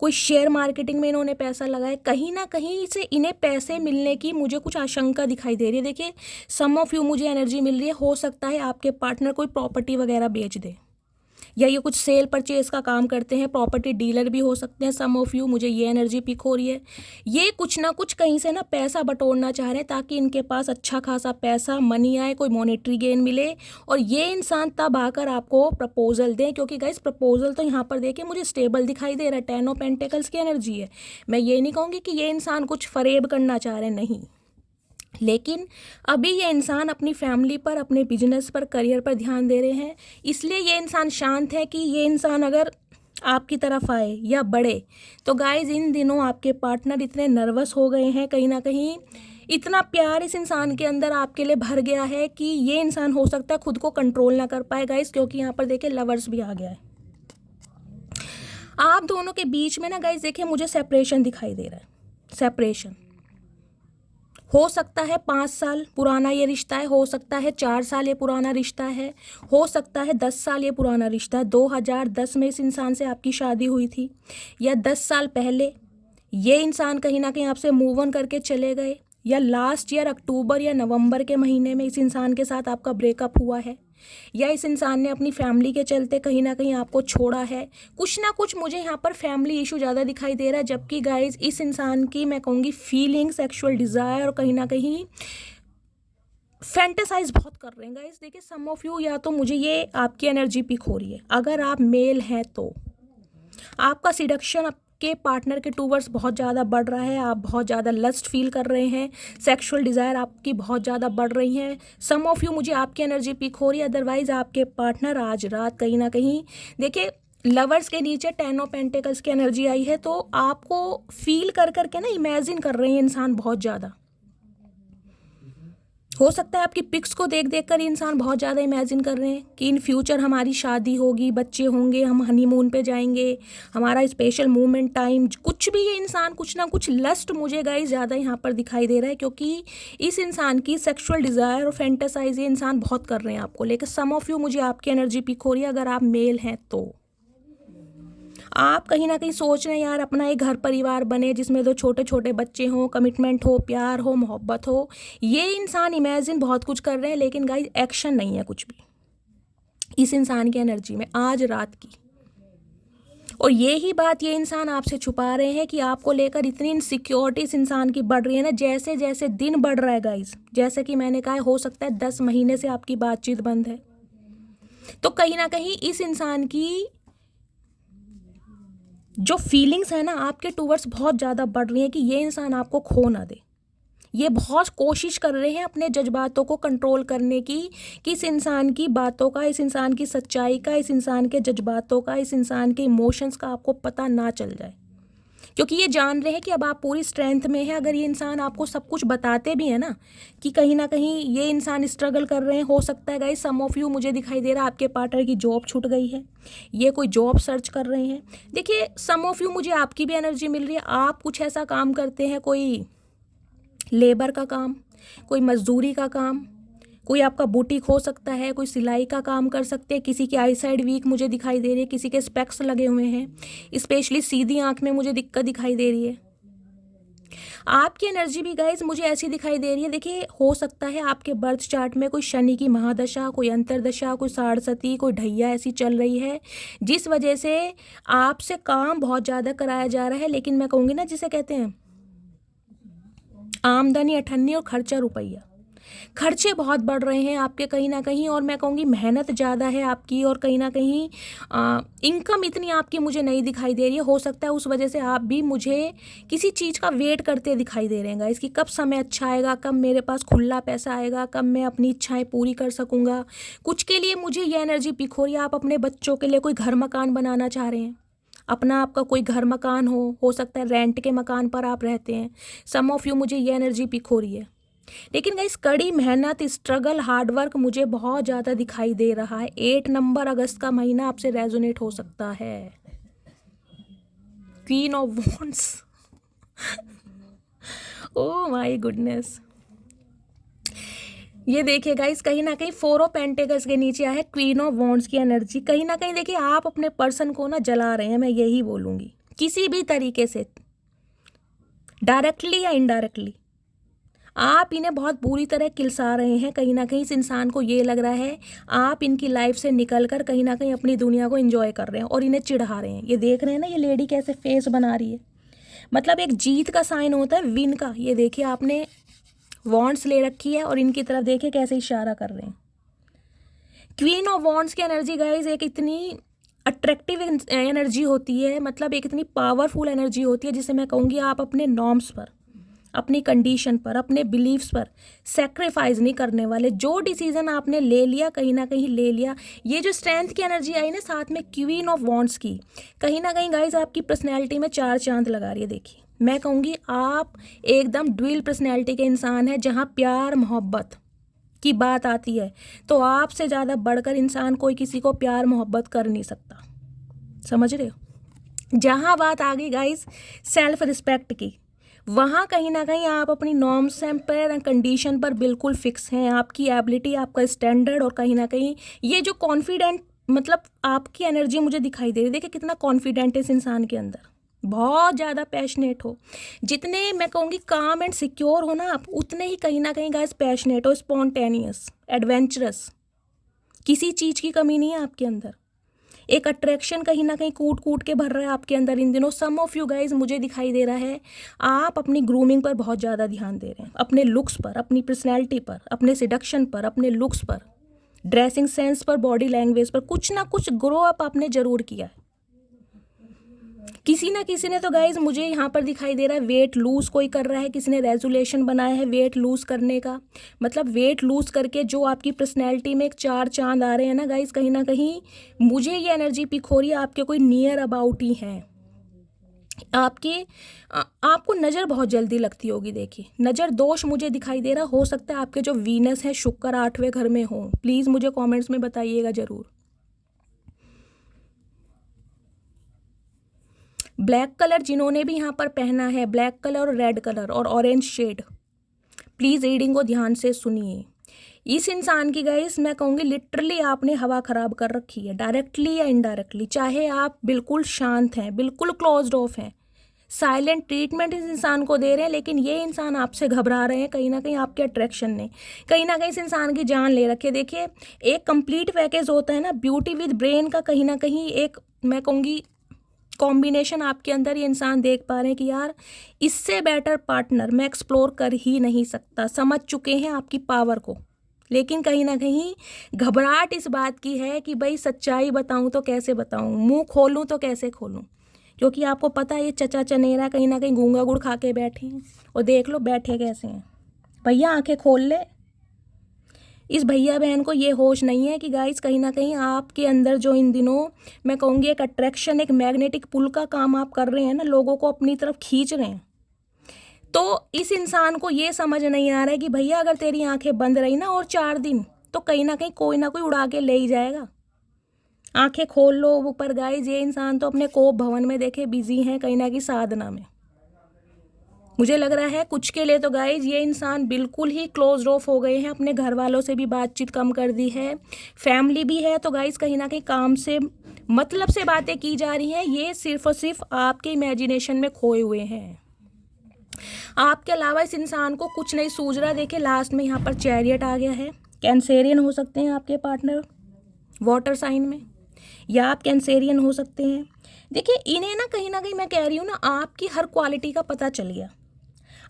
कोई शेयर मार्केटिंग में इन्होंने पैसा लगाया, कहीं ना कहीं से इन्हें पैसे मिलने की मुझे कुछ आशंका दिखाई दे रही है। देखिए सम ऑफ यू मुझे एनर्जी मिल रही है, हो सकता है आपके पार्टनर कोई प्रॉपर्टी वगैरह बेच दे, या ये कुछ सेल परचेज का काम करते हैं, प्रॉपर्टी डीलर भी हो सकते हैं सम ऑफ यू, मुझे ये एनर्जी पिक हो रही है। ये कुछ ना कुछ कहीं से ना पैसा बटोरना चाह रहे हैं ताकि इनके पास अच्छा खासा पैसा मनी आए, कोई मॉनेटरी गेन मिले, और ये इंसान तब आकर आपको प्रपोजल दें। क्योंकि गाइस प्रपोजल तो यहाँ पर देखिए मुझे स्टेबल दिखाई दे रहा है, 10 ऑफ पेंटिकल्स की एनर्जी है। मैं ये नहीं कहूँगी कि ये इंसान कुछ फरेब करना चाह रहे हैं, नहीं, लेकिन अभी ये इंसान अपनी फैमिली पर, अपने बिजनेस पर, करियर पर ध्यान दे रहे हैं, इसलिए ये इंसान शांत है कि ये इंसान अगर आपकी तरफ आए या बढ़े तो गाइज इन दिनों आपके पार्टनर इतने नर्वस हो गए हैं, कहीं ना कहीं इतना प्यार इस इंसान के अंदर आपके लिए भर गया है कि ये इंसान हो सकता है खुद को कंट्रोल ना कर पाए गाइज। क्योंकि यहाँ पर देखिए लवर्स भी आ गया है आप दोनों के बीच में ना गाइज। देखिए मुझे सेपरेशन दिखाई दे रहा है, सेपरेशन हो सकता है 5 साल पुराना ये रिश्ता है, हो सकता है 4 साल ये पुराना रिश्ता है, हो सकता है 10 साल ये पुराना रिश्ता है। 2010 में इस इंसान से आपकी शादी हुई थी, या 10 साल पहले ये इंसान कहीं ना कहीं आपसे मूव ऑन करके चले गए, या लास्ट ईयर अक्टूबर या नवंबर के महीने में इस इंसान के साथ आपका ब्रेकअप हुआ है, या इस इंसान ने अपनी फैमिली के चलते कहीं ना कहीं आपको छोड़ा है। कुछ ना कुछ मुझे यहाँ पर फैमिली इशू ज़्यादा दिखाई दे रहा है, जबकि गाइज इस इंसान की मैं कहूँगी फीलिंग, सेक्सुअल डिज़ायर और कहीं ना कहीं फैंटेसाइज बहुत कर रहे हैं गाइज। देखिए सम ऑफ यू, या तो मुझे ये आपकी एनर्जी पिक हो रही है, अगर आप मेल हैं तो आपका सिडक्शन आपके पार्टनर के टूवर्ड्स बहुत ज़्यादा बढ़ रहा है, आप बहुत ज़्यादा लस्ट फील कर रहे हैं, सेक्सुअल डिज़ायर आपकी बहुत ज़्यादा बढ़ रही हैं। सम ऑफ यू, मुझे आपकी एनर्जी पिक हो रही है। अदरवाइज़ आपके पार्टनर आज रात कहीं ना कहीं, देखिए लवर्स के नीचे 10 ऑफ पेंटिकल्स की एनर्जी आई है, तो आपको फील कर करके ना इमेजिन कर रहे हैं इंसान बहुत ज़्यादा। हो सकता है आपकी पिक्स को देख देख कर इंसान बहुत ज़्यादा इमेजिन कर रहे हैं कि इन फ्यूचर हमारी शादी होगी, बच्चे होंगे, हम हनीमून पे जाएंगे, हमारा स्पेशल मोमेंट टाइम, कुछ भी ये इंसान कुछ ना कुछ लस्ट मुझे गाइस ज़्यादा यहाँ पर दिखाई दे रहा है, क्योंकि इस इंसान की सेक्सुअल डिज़ायर और फैंटेसाइज ये इंसान बहुत कर रहे हैं आपको लेकिन। सम ऑफ यू, मुझे आपकी एनर्जी पिक हो रही है अगर आप मेल हैं तो। आप कहीं ना कहीं सोच रहे हैं यार अपना एक घर परिवार बने जिसमें 2 छोटे छोटे बच्चे हों, कमिटमेंट हो, प्यार हो, मोहब्बत हो। ये इंसान इमेजिन बहुत कुछ कर रहे हैं लेकिन गाइस एक्शन नहीं है कुछ भी इस इंसान की एनर्जी में आज रात की। और ये ही बात ये इंसान आपसे छुपा रहे हैं कि आपको लेकर इतनी इनसिक्योरिटी इस इंसान की बढ़ रही है ना, जैसे जैसे दिन बढ़ रहा है गाइस। जैसे कि मैंने कहा, हो सकता है 10 महीने से आपकी बातचीत बंद है, तो कहीं ना कहीं इस इंसान की जो फीलिंग्स है ना आपके टूवर्ड्स बहुत ज़्यादा बढ़ रही हैं कि ये इंसान आपको खो ना दे। ये बहुत कोशिश कर रहे हैं अपने जज्बातों को कंट्रोल करने की, कि इस इंसान की बातों का, इस इंसान की सच्चाई का, इस इंसान के जज्बातों का, इस इंसान के इमोशंस का आपको पता ना चल जाए, क्योंकि ये जान रहे हैं कि अब आप पूरी स्ट्रेंथ में हैं। अगर ये इंसान आपको सब कुछ बताते भी है ना कि कहीं ना कहीं ये इंसान स्ट्रगल कर रहे हैं, हो सकता है गाइस सम ऑफ यू, मुझे दिखाई दे रहा है आपके पार्टनर की जॉब छूट गई है, ये कोई जॉब सर्च कर रहे हैं। देखिए सम ऑफ यू, मुझे आपकी भी एनर्जी मिल रही है, आप कुछ ऐसा काम करते हैं, कोई लेबर का काम, कोई मजदूरी का काम, कोई आपका बुटीक हो सकता है, कोई सिलाई का काम कर सकते हैं। किसी की आई साइड वीक मुझे दिखाई दे रही है, किसी के स्पेक्स लगे हुए हैं, स्पेशली सीधी आंख में मुझे दिक्कत दिखाई दे रही है। आपकी एनर्जी भी गाइज मुझे ऐसी दिखाई दे रही है। देखिए हो सकता है आपके बर्थ चार्ट में कोई शनि की महादशा, कोई अंतरदशा, कोई साढ़सती, कोई ढैया ऐसी चल रही है, जिस वजह से आपसे काम बहुत ज़्यादा कराया जा रहा है। लेकिन मैं कहूँगी ना, जिसे कहते हैं आमदनी अठन्नी और खर्चा रुपया, खर्चे बहुत बढ़ रहे हैं आपके कहीं ना कहीं, और मैं कहूँगी मेहनत ज़्यादा है आपकी, और कहीं ना कहीं इनकम इतनी आपकी मुझे नहीं दिखाई दे रही है। हो सकता है उस वजह से आप भी मुझे किसी चीज़ का वेट करते दिखाई दे रहे हैं इसकी, कब समय अच्छा आएगा, कब मेरे पास खुला पैसा आएगा, कब मैं अपनी इच्छाएं पूरी कर सकूँगा। कुछ के लिए मुझे ये एनर्जी पिक हो रही है, आप अपने बच्चों के लिए कोई घर मकान बनाना चाह रहे हैं, अपना आपका कोई घर मकान हो सकता है रेंट के मकान पर आप रहते हैं। सम ऑफ यू, मुझे ये एनर्जी पिक हो रही है। लेकिन गाइस कड़ी मेहनत, स्ट्रगल, हार्डवर्क मुझे बहुत ज़्यादा दिखाई दे रहा है। 8 नंबर अगस्त का महीना आपसे रेजोनेट हो सकता है। Queen of wands, oh my goodness. ये देखिए गाइस, कहीं ना कहीं 4 ऑफ पेंटिकल्स के नीचे आया है क्वीन ऑफ वॉन्ड्स की एनर्जी। कहीं ना कहीं देखिए आप अपने पर्सन को ना जला रहे हैं, मैं यही बोलूँगी, किसी भी तरीके से, डायरेक्टली या इनडायरेक्टली आप इन्हें बहुत बुरी तरह किलसा रहे हैं। कहीं ना कहीं इस इंसान को ये लग रहा है आप इनकी लाइफ से निकल कर कहीं ना कहीं अपनी दुनिया को एंजॉय कर रहे हैं और इन्हें चिढ़ा रहे हैं। ये देख रहे हैं ना, ये लेडी कैसे फेस बना रही है, मतलब एक जीत का साइन होता है, विन का। ये देखिए आपने वॉन्ड्स ले रखी है और इनकी तरफ देखिए कैसे इशारा कर रहे हैं। क्वीन ऑफ वॉन्ड्स की एनर्जी गाइज एक इतनी अट्रैक्टिव एनर्जी होती है, मतलब एक इतनी पावरफुल एनर्जी होती है, जिसे मैं कहूँगी आप अपने नॉर्म्स पर, अपनी कंडीशन पर, अपने बिलीव्स पर सेक्रीफाइस नहीं करने वाले। जो डिसीजन आपने ले लिया कहीं ना कहीं ले लिया। ये जो स्ट्रेंथ की एनर्जी आई ना साथ में क्वीन ऑफ वॉन्ड्स की, कहीं ना कहीं गाइज आपकी पर्सनैलिटी में 4 चांद लगा रही है। देखिए मैं कहूँगी आप एकदम ड्यूल पर्सनैलिटी के इंसान हैं, जहाँ प्यार मोहब्बत की बात आती है तो आपसे ज़्यादा बढ़कर इंसान कोई किसी को प्यार मोहब्बत कर नहीं सकता, समझ रहे हो। जहाँ बात आ गई गाइज सेल्फ रिस्पेक्ट की, वहाँ कहीं ना कहीं आप अपनी नॉर्म्स पर, कंडीशन पर बिल्कुल फिक्स हैं। आपकी एबिलिटी, आपका स्टैंडर्ड, और कहीं ना कहीं ये जो कॉन्फिडेंट, मतलब आपकी एनर्जी मुझे दिखाई दे रही है। देखिए कितना कॉन्फिडेंट है इस इंसान के अंदर, बहुत ज़्यादा पैशनेट हो। जितने मैं कहूँगी काम एंड सिक्योर हो ना आप, उतने ही कहीं ना कहीं गाइस पैशनेट हो, स्पॉन्टेनियस, एडवेंचरस, किसी चीज़ की कमी नहीं है आपके अंदर। एक अट्रैक्शन कहीं ना कहीं कूट कूट के भर रहा है आपके अंदर इन दिनों। सम ऑफ यू गाइज मुझे दिखाई दे रहा है आप अपनी ग्रूमिंग पर बहुत ज़्यादा ध्यान दे रहे हैं, अपने लुक्स पर, अपनी पर्सनैलिटी पर, अपने सिडक्शन पर, अपने लुक्स पर, ड्रेसिंग सेंस पर, बॉडी लैंग्वेज पर, कुछ ना कुछ ग्रो अप आपने ज़रूर किया है। किसी ना किसी ने तो गाइज मुझे यहाँ पर दिखाई दे रहा है वेट लूज कोई कर रहा है, किसी ने रेजोल्यूशन बनाया है वेट लूज करने का। मतलब वेट लूज करके जो आपकी पर्सनैलिटी में एक 4 चांद आ रहे हैं ना गाइज, कहीं ना कहीं मुझे ये एनर्जी पिक हो रही है आपके कोई नियर अबाउट ही हैं। आपको नज़र बहुत जल्दी लगती होगी। देखिए नज़र दोष मुझे दिखाई दे रहा, हो सकता है आपके जो वीनस है शुक्र 8वें घर में हो। प्लीज़ मुझे कमेंट्स में बताइएगा ज़रूर। ब्लैक कलर जिन्होंने भी यहाँ पर पहना है, ब्लैक कलर और रेड कलर और ऑरेंज शेड, प्लीज़ रीडिंग को ध्यान से सुनिए। इस इंसान की गाइस मैं कहूँगी लिटरली आपने हवा ख़राब कर रखी है, डायरेक्टली या इनडायरेक्टली। चाहे आप बिल्कुल शांत हैं, बिल्कुल क्लोज्ड ऑफ हैं, साइलेंट ट्रीटमेंट इस इंसान को दे रहे हैं, लेकिन ये इंसान आपसे घबरा रहे हैं। कहीं ना कहीं आपके अट्रैक्शन ने कहीं ना कहीं इस इंसान की जान ले रखी है। देखिए एक कंप्लीट पैकेज होता है ना ब्यूटी विद ब्रेन का, कहीं ना कहीं एक मैं कहूँगी कॉम्बिनेशन आपके अंदर ये इंसान देख पा रहे हैं कि यार इससे बेटर पार्टनर मैं एक्सप्लोर कर ही नहीं सकता। समझ चुके हैं आपकी पावर को, लेकिन कहीं ना कहीं घबराहट इस बात की है कि भाई सच्चाई बताऊं तो कैसे बताऊं, मुंह खोलूं तो कैसे खोलूं, क्योंकि आपको पता है ये चचा चनेरा कहीं ना कहीं गूंगा गुड़ खा के बैठे हैं। और देख लो बैठे कैसे हैं। भैया आंखें खोल ले। इस भैया बहन को ये होश नहीं है कि गाइस कहीं ना कहीं आपके अंदर जो इन दिनों मैं कहूँगी एक अट्रैक्शन, एक मैग्नेटिक पुल का काम आप कर रहे हैं ना, लोगों को अपनी तरफ खींच रहे हैं। तो इस इंसान को ये समझ नहीं आ रहा है कि भैया अगर तेरी आंखें बंद रही ना और 4 दिन, तो कहीं ना कहीं कोई ना कोई उड़ा के ले ही जाएगा। आंखें खोल लो ऊपर गाइस। ये इंसान तो अपने कोप भवन में देखे बिजी हैं, कहीं ना कहीं साधना में। मुझे लग रहा है कुछ के लिए तो गाइज ये इंसान बिल्कुल ही क्लोज ऑफ हो गए हैं, अपने घर वालों से भी बातचीत कम कर दी है, फैमिली भी है तो गाइज कहीं ना कहीं काम से मतलब से बातें की जा रही हैं। ये सिर्फ और सिर्फ आपके इमेजिनेशन में खोए हुए हैं, आपके अलावा इस इंसान को कुछ नहीं सूझ रहा। देखिए लास्ट में यहाँ पर चैरियट आ गया है। कैंसेरियन हो सकते हैं आपके पार्टनर, वाटर साइन में, या आप कैंसेरियन हो सकते हैं। देखिए इन्हें ना कहीं मैं कह रही हूँ ना, आपकी हर क्वालिटी का पता चल गया।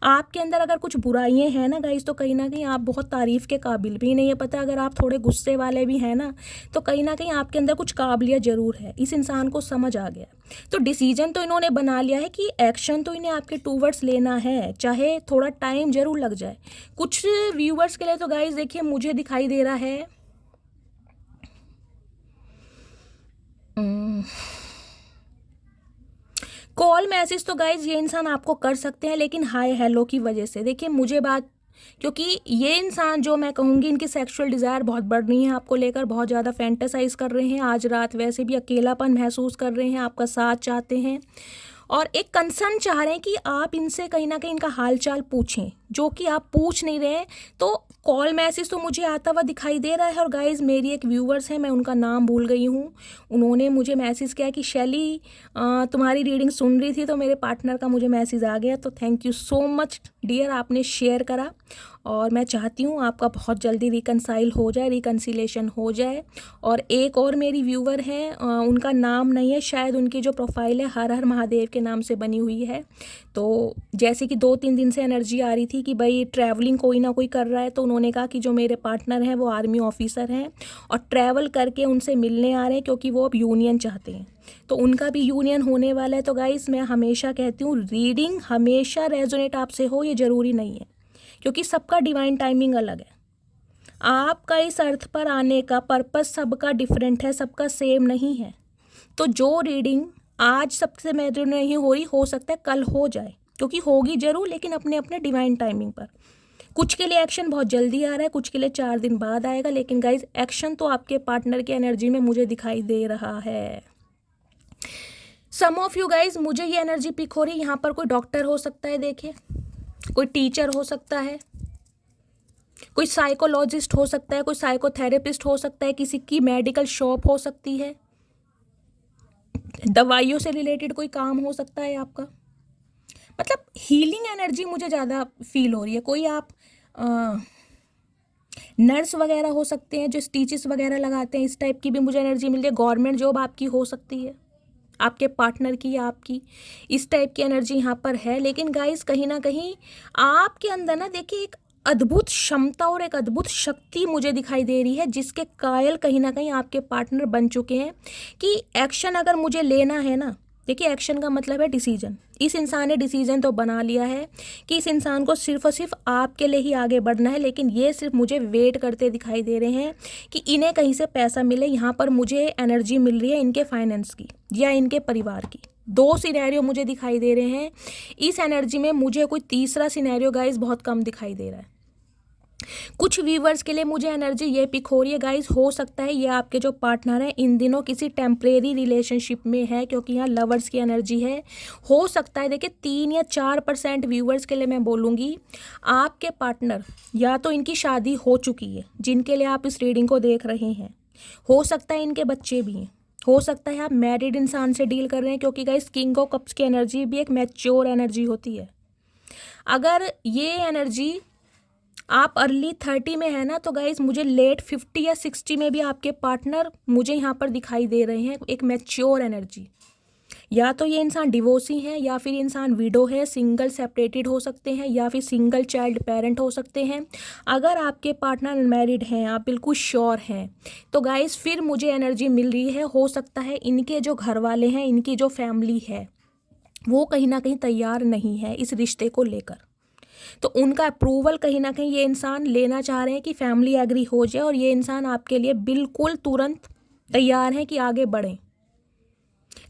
आपके अंदर अगर कुछ बुराइयां हैं ना गाइस, तो कहीं ना कहीं आप बहुत तारीफ़ के काबिल भी नहीं है। पता अगर आप थोड़े गुस्से वाले भी हैं ना, तो कहीं ना कहीं आपके अंदर कुछ काबिलियत ज़रूर है। इस इंसान को समझ आ गया, तो डिसीजन तो इन्होंने बना लिया है कि एक्शन तो इन्हें आपके टूवर्ड्स लेना है, चाहे थोड़ा टाइम ज़रूर लग जाए। कुछ व्यूवर्स के लिए तो गाइस देखिए मुझे दिखाई दे रहा है कॉल मैसेज तो गाइज ये इंसान आपको कर सकते हैं, लेकिन हाय हेलो की वजह से। देखिए मुझे बात, क्योंकि ये इंसान जो मैं कहूँगी इनकी सेक्सुअल डिज़ायर बहुत बढ़ रही है आपको लेकर, बहुत ज़्यादा फैंटेसाइज कर रहे हैं। आज रात वैसे भी अकेलापन महसूस कर रहे हैं, आपका साथ चाहते हैं और एक कंसर्न चाह रहे हैं कि आप इनसे कहीं ना कहीं इनका हालचाल पूछें, जो कि आप पूछ नहीं रहे हैं। तो कॉल मैसेज तो मुझे आता हुआ दिखाई दे रहा है। और गाइज़ मेरी एक व्यूवर्स है, मैं उनका नाम भूल गई हूँ, उन्होंने मुझे मैसेज किया कि शैली तुम्हारी रीडिंग सुन रही थी तो मेरे पार्टनर का मुझे मैसेज आ गया। तो thank you so much dear, आपने शेयर करा और मैं चाहती हूँ आपका बहुत जल्दी रिकनसाइल हो जाए, रिकन्सिलेशन हो जाए। और एक और मेरी व्यूवर हैं, उनका नाम नहीं है, शायद उनकी जो प्रोफाइल है हर हर महादेव के नाम से बनी हुई है। तो जैसे कि 2-3 दिन से एनर्जी आ रही थी कि भाई ट्रैवलिंग कोई ना कोई कर रहा है, तो उन्होंने कहा कि जो मेरे पार्टनर हैं वो आर्मी ऑफिसर हैं और ट्रैवल करके उनसे मिलने आ रहे हैं, क्योंकि वो अब यूनियन चाहते हैं। तो उनका भी यूनियन होने वाला है। तो गाइस मैं हमेशा कहती हूँ रीडिंग हमेशा रेजोनेट आपसे हो, ये ज़रूरी नहीं है, क्योंकि सबका डिवाइन टाइमिंग अलग है। आपका इस अर्थ पर आने का पर्पस सबका डिफरेंट है, सबका सेम नहीं है। तो जो रीडिंग आज सबसे मेजर नहीं हो रही, हो सकता है कल हो जाए, क्योंकि होगी ज़रूर, लेकिन अपने अपने डिवाइन टाइमिंग पर। कुछ के लिए एक्शन बहुत जल्दी आ रहा है, कुछ के लिए 4 दिन बाद आएगा, लेकिन गाइज एक्शन तो आपके पार्टनर की एनर्जी में मुझे दिखाई दे रहा है। सम ऑफ यू गाइज, मुझे ये एनर्जी पिक हो रही है, यहाँ पर कोई डॉक्टर हो सकता है, देखिए कोई टीचर हो सकता है, कोई साइकोलॉजिस्ट हो सकता है, कोई साइकोथेरेपिस्ट हो सकता है, किसी की मेडिकल शॉप हो सकती है, दवाइयों से रिलेटेड कोई काम हो सकता है आपका। मतलब हीलिंग एनर्जी मुझे ज़्यादा फील हो रही है। कोई आप नर्स वगैरह हो सकते हैं जो स्टिचेस वगैरह लगाते हैं, इस टाइप की भी मुझे एनर्जी मिल रही है। गवर्नमेंट जॉब आपकी हो सकती है, आपके पार्टनर की या आपकी, इस टाइप की एनर्जी यहाँ पर है। लेकिन गाइस कहीं ना कहीं आपके अंदर ना देखिए एक अद्भुत क्षमता और एक अद्भुत शक्ति मुझे दिखाई दे रही है, जिसके कायल कहीं ना कहीं आपके पार्टनर बन चुके हैं कि एक्शन अगर मुझे लेना है ना, देखिए एक्शन का मतलब है डिसीजन। इस इंसान ने डिसीजन तो बना लिया है कि इस इंसान को सिर्फ और सिर्फ आपके लिए ही आगे बढ़ना है, लेकिन ये सिर्फ मुझे वेट करते दिखाई दे रहे हैं कि इन्हें कहीं से पैसा मिले। यहाँ पर मुझे एनर्जी मिल रही है इनके फाइनेंस की या इनके परिवार की। दो सिनेरियो मुझे दिखाई दे रहे हैं। इस एनर्जी में मुझे कोई तीसरा सिनेरियो गाइस बहुत कम दिखाई दे रहा है। कुछ व्यूवर्स के लिए मुझे एनर्जी ये पिक हो रही है गाइस, हो सकता है ये आपके जो पार्टनर हैं इन दिनों किसी टेम्परेरी रिलेशनशिप में है, क्योंकि यहाँ लवर्स की एनर्जी है। हो सकता है देखिए 3 या 4% व्यूवर्स के लिए मैं बोलूँगी आपके पार्टनर या तो इनकी शादी हो चुकी है जिनके लिए आप इस रीडिंग को देख रहे हैं। हो सकता है इनके बच्चे भी हैं। हो सकता है आप मैरिड इंसान से डील कर रहे हैं, क्योंकि गाइस किंग ऑफ कप्स की एनर्जी भी एक मैच्योर एनर्जी होती है। अगर ये एनर्जी आप अर्ली 30 में है ना, तो गाइज मुझे लेट 50 या 60 में भी आपके पार्टनर मुझे यहाँ पर दिखाई दे रहे हैं। एक मैच्योर एनर्जी। या तो ये इंसान डिवोर्सी है, या फिर इंसान विडो है, सिंगल सेपरेटेड हो सकते हैं, या फिर सिंगल चाइल्ड पेरेंट हो सकते हैं। अगर आपके पार्टनर अनमैरिड हैं, आप बिल्कुल श्योर हैं, तो गाइज फिर मुझे एनर्जी मिल रही है। हो सकता है इनके जो घर वाले हैं, इनकी जो फैमिली है, वो कहीं ना कहीं तैयार नहीं है इस रिश्ते को लेकर। तो उनका अप्रूवल कहीं ना कहीं ये इंसान लेना चाह रहे हैं कि फैमिली एग्री हो जाए, और ये इंसान आपके लिए बिल्कुल तुरंत तैयार है कि आगे बढ़ें।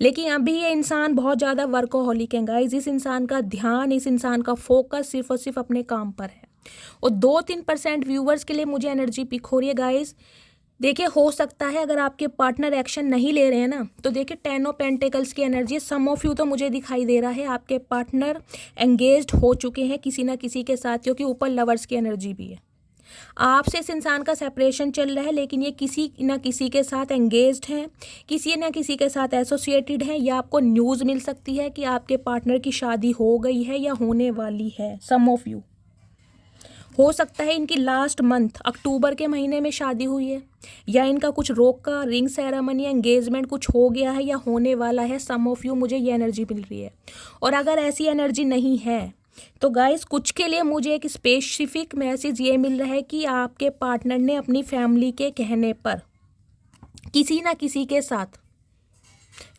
लेकिन अभी ये इंसान बहुत ज़्यादा वर्कोहॉलिक है गाइस। इस इंसान का ध्यान, इस इंसान का फोकस सिर्फ और सिर्फ अपने काम पर है। और 2-3% व्यूवर्स के लिए मुझे एनर्जी पिक हो रही है गाइस। देखिए हो सकता है अगर आपके पार्टनर एक्शन नहीं ले रहे हैं ना, तो देखिए 10 ऑफ पेंटिकल्स की एनर्जी है। सम ऑफ यू तो मुझे दिखाई दे रहा है आपके पार्टनर एंगेज्ड हो चुके हैं किसी ना किसी के साथ, क्योंकि ऊपर लवर्स की एनर्जी भी है। आपसे इस इंसान का सेपरेशन चल रहा है, लेकिन ये किसी ना किसी के साथ एंगेज्ड हैं, किसी ना किसी के साथ एसोसिएटेड हैं, या आपको न्यूज़ मिल सकती है कि आपके पार्टनर की शादी हो गई है या होने वाली है। सम ऑफ यू हो सकता है इनकी लास्ट मंथ अक्टूबर के महीने में शादी हुई है, या इनका कुछ रोक का रिंग सेरेमनी या एंगेजमेंट कुछ हो गया है या होने वाला है। सम ऑफ यू मुझे ये एनर्जी मिल रही है। और अगर ऐसी एनर्जी नहीं है तो गाइस कुछ के लिए मुझे एक स्पेसिफिक मैसेज ये मिल रहा है कि आपके पार्टनर ने अपनी फैमिली के कहने पर किसी ना किसी के साथ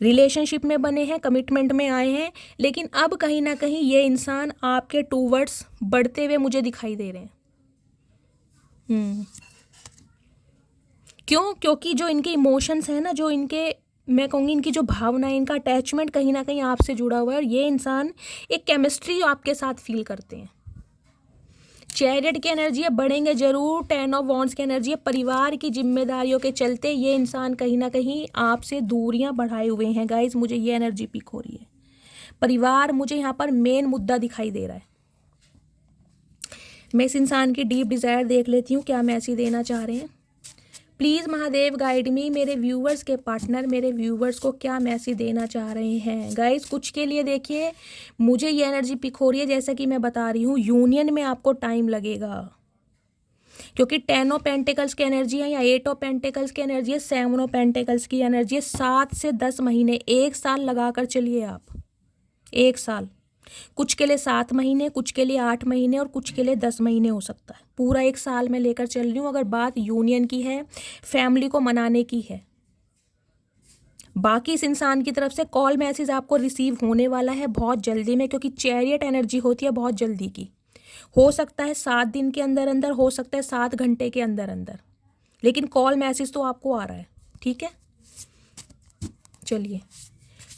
रिलेशनशिप में बने हैं, कमिटमेंट में आए हैं, लेकिन अब कहीं ना कहीं ये इंसान आपके टूवर्ड्स बढ़ते हुए मुझे दिखाई दे रहे हैं। क्यों? क्योंकि जो इनके इमोशंस हैं ना, जो इनके, मैं कहूँगी इनकी जो भावना है, इनका अटैचमेंट कहीं ना कहीं आपसे जुड़ा हुआ है, और ये इंसान एक केमिस्ट्री आपके साथ फील करते हैं। चैरियट की एनर्जी है, बढ़ेंगे जरूर। 10 ऑफ वॉन्ड्स की एनर्जी है, परिवार की जिम्मेदारियों के चलते ये इंसान कहीं ना कहीं आपसे दूरियां बढ़ाए हुए हैं गाइज। मुझे ये एनर्जी पिक हो रही है। परिवार मुझे यहाँ पर मेन मुद्दा दिखाई दे रहा है। मैं इस इंसान की डीप डिज़ायर देख लेती हूँ, क्या मैसेज देना चाह रहे हैं। प्लीज़ महादेव गाइड मी, मेरे व्यूवर्स के पार्टनर मेरे व्यूवर्स को क्या मैसेज देना चाह रहे हैं गाइस। कुछ के लिए देखिए मुझे ये एनर्जी पिक हो रही है, जैसा कि मैं बता रही हूँ, यूनियन में आपको टाइम लगेगा, क्योंकि 10 ऑफ पेंटिकल्स की एनर्जी है या 8 ऑफ पेंटिकल्स की एनर्जी है, 7 ऑफ पेंटिकल्स की एनर्जी है। 7 से 10 महीने, 1 साल लगा कर चलिए आप। 1 साल, कुछ के लिए 7 महीने, कुछ के लिए 8 महीने, और कुछ के लिए 10 महीने हो सकता है। पूरा 1 साल मैं लेकर चल रही हूँ। अगर बात यूनियन की है, फैमिली को मनाने की है। बाकी इस इंसान की तरफ से कॉल मैसेज आपको रिसीव होने वाला है बहुत जल्दी में, क्योंकि चैरियट एनर्जी होती है बहुत जल्दी की। हो सकता है 7 दिन के अंदर अंदर, हो सकता है 7 घंटे के अंदर अंदर, लेकिन कॉल मैसेज तो आपको आ रहा है। ठीक है, चलिए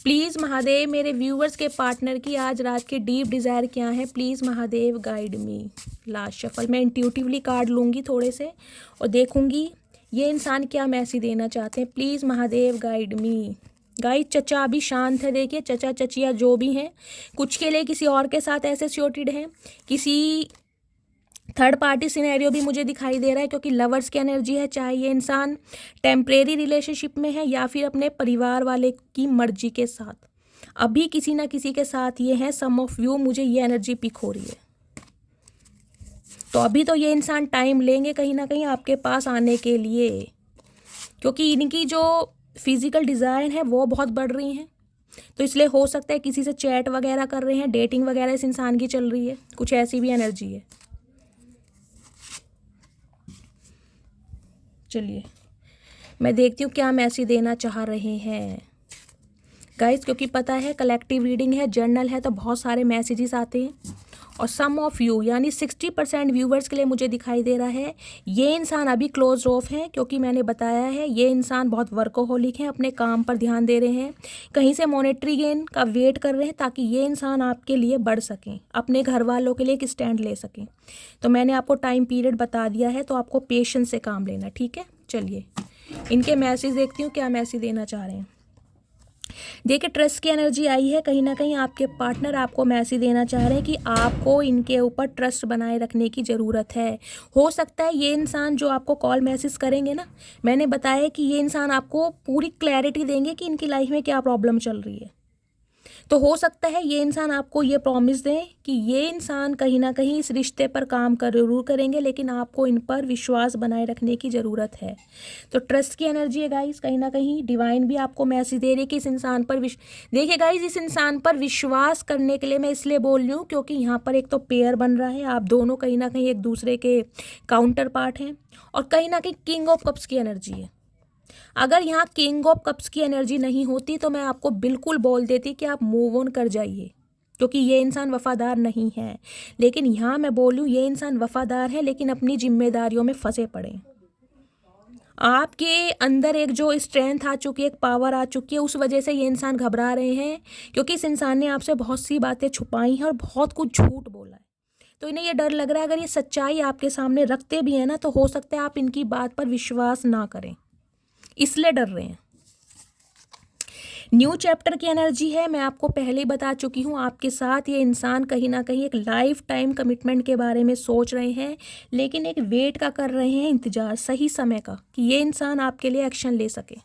प्लीज़ महादेव मेरे व्यूवर्स के पार्टनर की आज रात की डीप डिज़ायर क्या है। Please Mahadev guide me. Last shuffle मैं इंट्यूटिवली कार्ड लूँगी थोड़े से और देखूँगी ये इंसान क्या मैसेज देना चाहते हैं। Please Mahadev guide me. Guys चचा अभी शांत है। देखिए चचा चचिया जो भी हैं, कुछ के लिए किसी और के साथ एसोसिएटेड हैं, किसी थर्ड पार्टी सिनेरियो भी मुझे दिखाई दे रहा है, क्योंकि लवर्स की एनर्जी है। चाहे ये इंसान टेम्परेरी रिलेशनशिप में है या फिर अपने परिवार वाले की मर्जी के साथ, अभी किसी ना किसी के साथ ये है। सम ऑफ यू मुझे ये एनर्जी पिक हो रही है। तो अभी तो ये इंसान टाइम लेंगे कहीं ना कहीं आपके पास आने के लिए, क्योंकि इनकी जो फिजिकल डिज़ायर है वो बहुत बढ़ रही हैं। तो इसलिए हो सकता है किसी से चैट वगैरह कर रहे हैं, डेटिंग वगैरह इस इंसान की चल रही है, कुछ ऐसी भी एनर्जी है। चलिए मैं देखती हूँ क्या मैसेज देना चाह रहे हैं। गाइस, क्योंकि पता है कलेक्टिव रीडिंग है, जर्नल है, तो बहुत सारे मैसेजेस आते हैं और सम ऑफ यू यानी 60% व्यूवर्स के लिए मुझे दिखाई दे रहा है ये इंसान अभी क्लोज ऑफ है, क्योंकि मैंने बताया है ये इंसान बहुत वर्कोहोलिक है, अपने काम पर ध्यान दे रहे हैं, कहीं से मॉनेटरी गेन का वेट कर रहे हैं ताकि ये इंसान आपके लिए बढ़ सकें, अपने घर वालों के लिए एक स्टैंड ले सकें। तो मैंने आपको टाइम पीरियड बता दिया है, तो आपको पेशेंस से काम लेना, ठीक है। चलिए इनके मैसेज देखती हूँ, क्या मैसेज देना चाह रहे हैं। देखिए, ट्रस्ट की एनर्जी आई है, कहीं ना कहीं आपके पार्टनर आपको मैसेज देना चाह रहे हैं कि आपको इनके ऊपर ट्रस्ट बनाए रखने की ज़रूरत है। हो सकता है ये इंसान जो आपको कॉल मैसेज करेंगे ना, मैंने बताया कि ये इंसान आपको पूरी क्लैरिटी देंगे कि इनकी लाइफ में क्या प्रॉब्लम चल रही है। तो हो सकता है ये इंसान आपको ये प्रॉमिस दें कि ये इंसान कहीं ना कहीं इस रिश्ते पर काम कर जरूर करेंगे, लेकिन आपको इन पर विश्वास बनाए रखने की ज़रूरत है। तो ट्रस्ट की एनर्जी है गाइस, कहीं ना कहीं डिवाइन भी आपको मैसेज दे रही है कि इस इंसान पर देखिए गाइस, इस इंसान पर विश्वास करने के लिए मैं इसलिए बोल रही हूँ क्योंकि यहाँ पर एक तो पेयर बन रहा है, आप दोनों कहीं ना कहीं एक दूसरे के काउंटर पार्ट हैं, और कहीं ना कहीं किंग ऑफ कप्स की एनर्जी है। अगर यहाँ किंग ऑफ कप्स की एनर्जी नहीं होती तो मैं आपको बिल्कुल बोल देती कि आप मूव ऑन कर जाइए, क्योंकि ये इंसान वफादार नहीं है। लेकिन यहाँ मैं बोलूँ ये इंसान वफादार है, लेकिन अपनी जिम्मेदारियों में फंसे पड़े। आपके अंदर एक जो स्ट्रेंथ आ चुकी है, एक पावर आ चुकी है, उस वजह से ये इंसान घबरा रहे हैं, क्योंकि इस इंसान ने आपसे बहुत सी बातें छुपाई हैं और बहुत कुछ झूठ बोला है। तो इन्हें ये डर लग रहा है अगर ये सच्चाई आपके सामने रखते भी हैं ना, तो हो सकता है आप इनकी बात पर विश्वास ना करें, इसलिए डर रहे हैं। न्यू चैप्टर की एनर्जी है, मैं आपको पहले ही बता चुकी हूँ, आपके साथ ये इंसान कहीं ना कहीं एक लाइफ टाइम कमिटमेंट के बारे में सोच रहे हैं, लेकिन एक वेट का कर रहे हैं, इंतजार सही समय का कि ये इंसान आपके लिए एक्शन ले सके।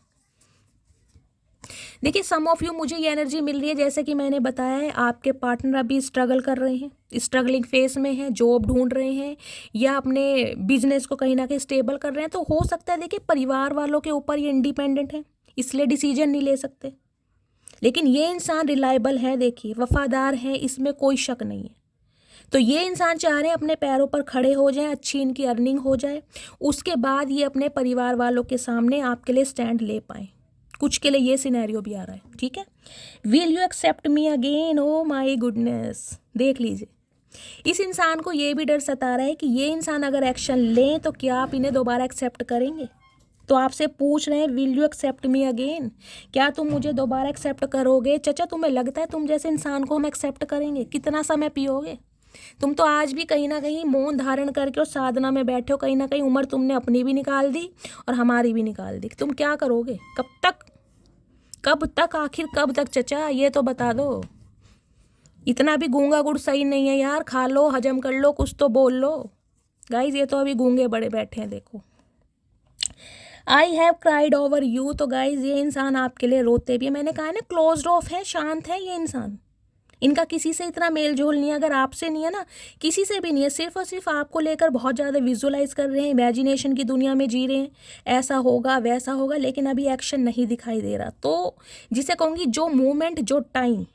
देखिए, सम ऑफ यू मुझे ये एनर्जी मिल रही है, जैसे कि मैंने बताया है आपके पार्टनर अभी स्ट्रगल कर रहे हैं, स्ट्रगलिंग फेस में है, जॉब ढूंढ रहे हैं या अपने बिजनेस को कहीं ना कहीं स्टेबल कर रहे हैं। तो हो सकता है देखिए परिवार वालों के ऊपर ये इंडिपेंडेंट है, इसलिए डिसीजन नहीं ले सकते, लेकिन ये इंसान रिलायबल है, देखिए वफादार है, इसमें कोई शक नहीं है। तो ये इंसान चाह रहे हैं अपने पैरों पर खड़े हो जाएं, अच्छी इनकी अर्निंग हो जाए, उसके बाद ये अपने परिवार वालों के सामने आपके लिए स्टैंड ले पाएँ। कुछ के लिए ये सिनेरियो भी आ रहा है, ठीक है। Will you accept me again, oh my goodness. देख लीजिए, इस इंसान को ये भी डर सता रहा है कि ये इंसान अगर एक्शन लें तो क्या आप इन्हें दोबारा एक्सेप्ट करेंगे। तो आपसे पूछ रहे हैं will you accept me again, क्या तुम मुझे दोबारा एक्सेप्ट करोगे। चचा, तुम्हें लगता है तुम जैसे इंसान को हम एक्सेप्ट करेंगे? कितना समय पियोगे तुम? तो आज भी कहीं ना कहीं मौन धारण करके और साधना में बैठे हो, कहीं ना कहीं उम्र तुमने अपनी भी निकाल दी और हमारी भी निकाल दी। तुम क्या करोगे? कब तक, कब तक, आखिर कब तक चचा, ये तो बता दो। इतना भी गूंगा गुड़ सही नहीं है यार, खा लो, हजम कर लो, कुछ तो बोल लो। गाइज, ये तो अभी गूंगे बड़े बैठे हैं, देखो। I have cried over you, तो गाइज ये इंसान आपके लिए रोते भी है। मैंने कहा ना क्लोज्ड ऑफ है, शांत है ये इंसान, इनका किसी से इतना मेल जोल नहीं है। अगर आपसे नहीं है ना, किसी से भी नहीं है, सिर्फ और सिर्फ आपको लेकर बहुत ज़्यादा विजुअलाइज कर रहे हैं, इमेजिनेशन की दुनिया में जी रहे हैं, ऐसा होगा वैसा होगा, लेकिन अभी एक्शन नहीं दिखाई दे रहा। तो जिसे कहूँगी जो मोमेंट, जो टाइम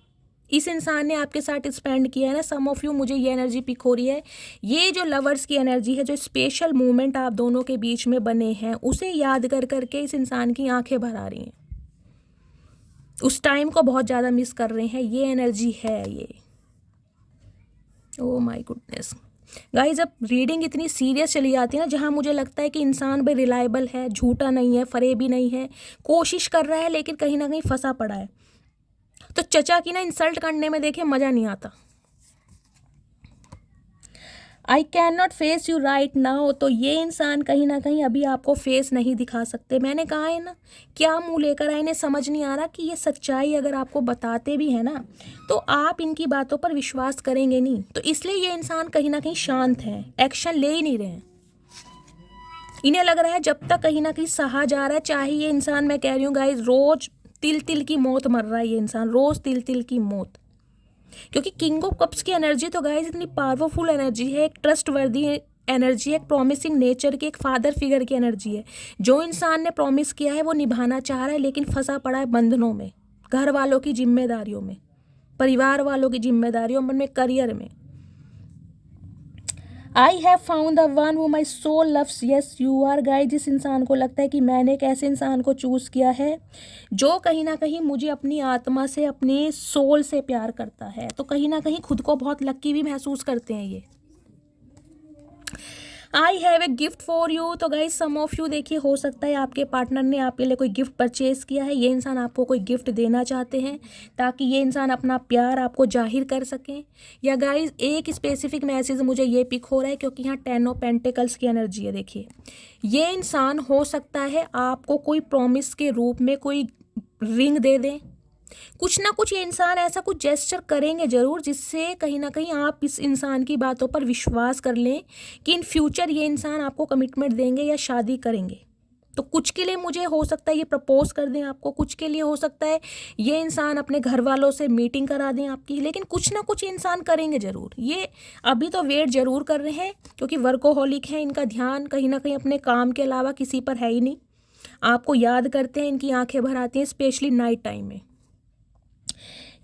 इस इंसान ने आपके साथ स्पेंड किया है ना, सम ऑफ यू, मुझे ये एनर्जी पिक हो रही है, ये जो लवर्स की एनर्जी है, जो स्पेशल मोमेंट आप दोनों के बीच में बने हैं, उसे याद कर करके इस इंसान की आंखें भर आ रही हैं, उस टाइम को बहुत ज़्यादा मिस कर रहे हैं। ये एनर्जी है ये। ओह माय गुडनेस गाइस, अब रीडिंग इतनी सीरियस चली जाती है ना, जहाँ मुझे लगता है कि इंसान भी रिलायबल है, झूठा नहीं है, फरेबी नहीं है, कोशिश कर रहा है लेकिन कहीं ना कहीं फंसा पड़ा है। तो चचा की ना इंसल्ट करने में देखिए मज़ा नहीं आता। I can not face you right now, तो ये इंसान कहीं ना कहीं अभी आपको फेस नहीं दिखा सकते। मैंने कहा है ना, क्या मुंह लेकर आए, इन्हें समझ नहीं आ रहा कि ये सच्चाई अगर आपको बताते भी हैं ना, तो आप इनकी बातों पर विश्वास करेंगे नहीं। तो इसलिए ये इंसान कहीं ना कहीं शांत है, एक्शन ले ही नहीं रहे हैं। इन्हें लग रहा है जब तक कहीं ना कहीं सहा जा रहा है, चाहे ये इंसान, मैं कह रही हूँ गाइज, रोज तिल तिल की मौत मर रहा है ये इंसान, रोज तिल तिल की मौत। क्योंकि किंग ऑफ कप्स की एनर्जी तो गाइज इतनी पावरफुल एनर्जी है, एक ट्रस्ट वर्दी एनर्जी है, एक प्रॉमिसिंग नेचर की, एक फादर फिगर की एनर्जी है। जो इंसान ने प्रॉमिस किया है वो निभाना चाह रहा है, लेकिन फंसा पड़ा है बंधनों में, घर वालों की जिम्मेदारियों में, परिवार वालों की जिम्मेदारियों में, करियर में। I have found the one who my soul loves, yes you are guys. जिस इंसान को लगता है कि मैंने एक ऐसे इंसान को चूज़ किया है जो कहीं ना कहीं मुझे अपनी आत्मा से, अपने सोल से प्यार करता है, तो कहीं ना कहीं खुद को बहुत लक्की भी महसूस करते हैं ये। I have a gift for you, तो गाइज सम ऑफ यू देखिए, हो सकता है आपके पार्टनर ने आपके लिए कोई गिफ्ट परचेज किया है। ये इंसान आपको कोई गिफ्ट देना चाहते हैं ताकि ये इंसान अपना प्यार आपको जाहिर कर सकें। या गाइज एक स्पेसिफिक मैसेज मुझे ये पिक हो रहा है क्योंकि यहाँ 10 ऑफ पेंटिकल्स की एनर्जी है। देखिए ये इंसान हो सकता है आपको कोई प्रॉमिस के रूप में कोई रिंग दे दें, कुछ ना कुछ ये इंसान ऐसा कुछ जेस्चर करेंगे ज़रूर जिससे कहीं ना कहीं आप इस इंसान की बातों पर विश्वास कर लें कि इन फ्यूचर ये इंसान आपको कमिटमेंट देंगे या शादी करेंगे। तो कुछ के लिए मुझे हो सकता है ये प्रपोज कर दें आपको, कुछ के लिए हो सकता है ये इंसान अपने घर वालों से मीटिंग करा दें आपकी, लेकिन कुछ ना कुछ इंसान करेंगे ज़रूर। ये अभी तो वेट ज़रूर कर रहे हैं क्योंकि वर्कोहॉलिक हैं, इनका ध्यान कहीं ना कहीं अपने काम के अलावा किसी पर है ही नहीं। आपको याद करते हैं, इनकी आंखें भर आती हैं, स्पेशली नाइट टाइम में।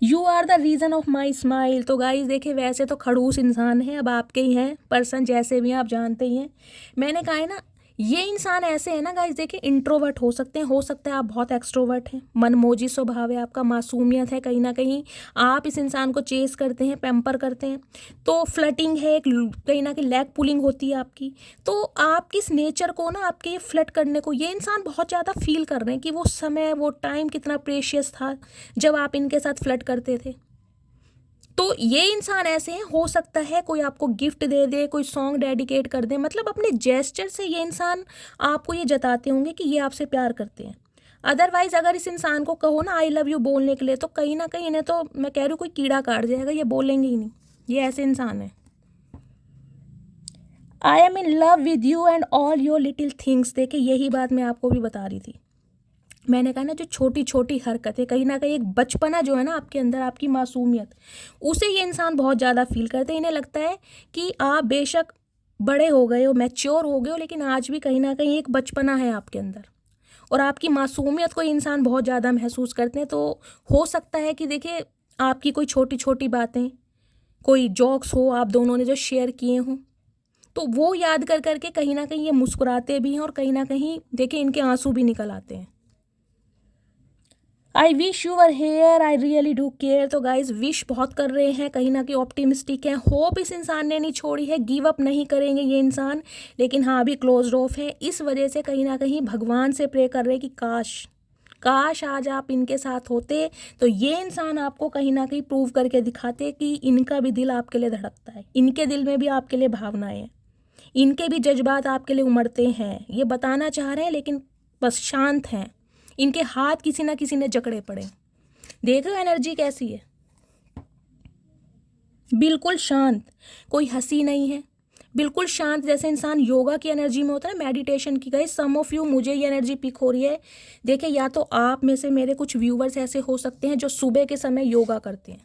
You are the reason of my smile, तो गाइस देखिए वैसे तो खड़ूस इंसान है, अब आपके ही हैं पर्सन, जैसे भी आप जानते ही हैं। मैंने कहा है ना, ये इंसान ऐसे है ना गाइस, देखिए इंट्रोवर्ट हो सकते हैं, हो सकता है आप बहुत एक्सट्रोवर्ट हैं, मनमोजी स्वभाव है आपका, मासूमियत है, कहीं ना कहीं आप इस इंसान को चेस करते हैं, पैम्पर करते हैं, तो फ्लर्टिंग है, कहीं ना कहीं लैग पुलिंग होती है आपकी। तो आप किस नेचर को ना, आपके ये फ्लर्ट करने को ये इंसान बहुत ज़्यादा फील कर रहे हैं कि वो समय, वो टाइम कितना प्रेशियस था जब आप इनके साथ फ्लर्ट करते थे। तो ये इंसान ऐसे हैं, हो सकता है कोई आपको गिफ्ट दे दे, कोई सॉन्ग डेडिकेट कर दे, मतलब अपने जेस्चर से ये इंसान आपको ये जताते होंगे कि ये आपसे प्यार करते हैं। अदरवाइज अगर इस इंसान को कहो ना आई लव यू बोलने के लिए, तो कहीं ना कहीं इन्हें, तो मैं कह रही हूँ कोई कीड़ा काट जाएगा, ये बोलेंगे ही नहीं, ये ऐसे इंसान है। I am in love with you and all your little things, देखिए यही बात मैं आपको भी बता रही थी। मैंने कहा ना, जो छोटी छोटी हरकतें, कहीं ना कहीं एक बचपना जो है ना आपके अंदर, आपकी मासूमियत, उसे ये इंसान बहुत ज़्यादा फील करते हैं। इन्हें लगता है कि आप बेशक बड़े हो गए हो, मैच्योर हो गए हो, लेकिन आज भी कहीं ना कहीं एक बचपना है आपके अंदर, और आपकी मासूमियत को इंसान बहुत ज़्यादा महसूस करते हैं। तो हो सकता है कि देखिए आपकी कोई छोटी छोटी बातें, कोई जॉक्स हो आप दोनों ने जो शेयर किए हों, तो वो याद कर करके कहीं ना कहीं ये मुस्कुराते भी हैं, और कहीं ना कहीं देखिए इनके आंसू भी निकल आते हैं। I wish you are here, I really do care, तो गाइज विश बहुत कर रहे हैं, कहीं ना कहीं ऑप्टिमिस्टिक हैं, होप इस इंसान ने नहीं छोड़ी है, गिव अप नहीं करेंगे ये इंसान, लेकिन हाँ अभी क्लोज ऑफ है। इस वजह से कहीं ना कहीं भगवान से प्रे कर रहे हैं कि काश आज आप इनके साथ होते, तो ये इंसान आपको कहीं ना कहीं प्रूव करके दिखाते कि इनका भी दिल आपके लिए धड़कता है, इनके दिल में भी आपके लिए भावनाएं हैं, इनके भी जज्बात आपके लिए उमड़ते हैं, ये बताना चाह रहे हैं लेकिन बस शांत हैं, इनके हाथ किसी ना किसी ने जकड़े पड़े। देख रहे हो एनर्जी कैसी है, बिल्कुल शांत, कोई हंसी नहीं है, बिल्कुल शांत, जैसे इंसान योगा की एनर्जी में होता है, मेडिटेशन की। गई सम ऑफ यू, मुझे ये एनर्जी पिक हो रही है। देखिए या तो आप में से मेरे कुछ व्यूवर्स ऐसे हो सकते हैं जो सुबह के समय योगा करते हैं।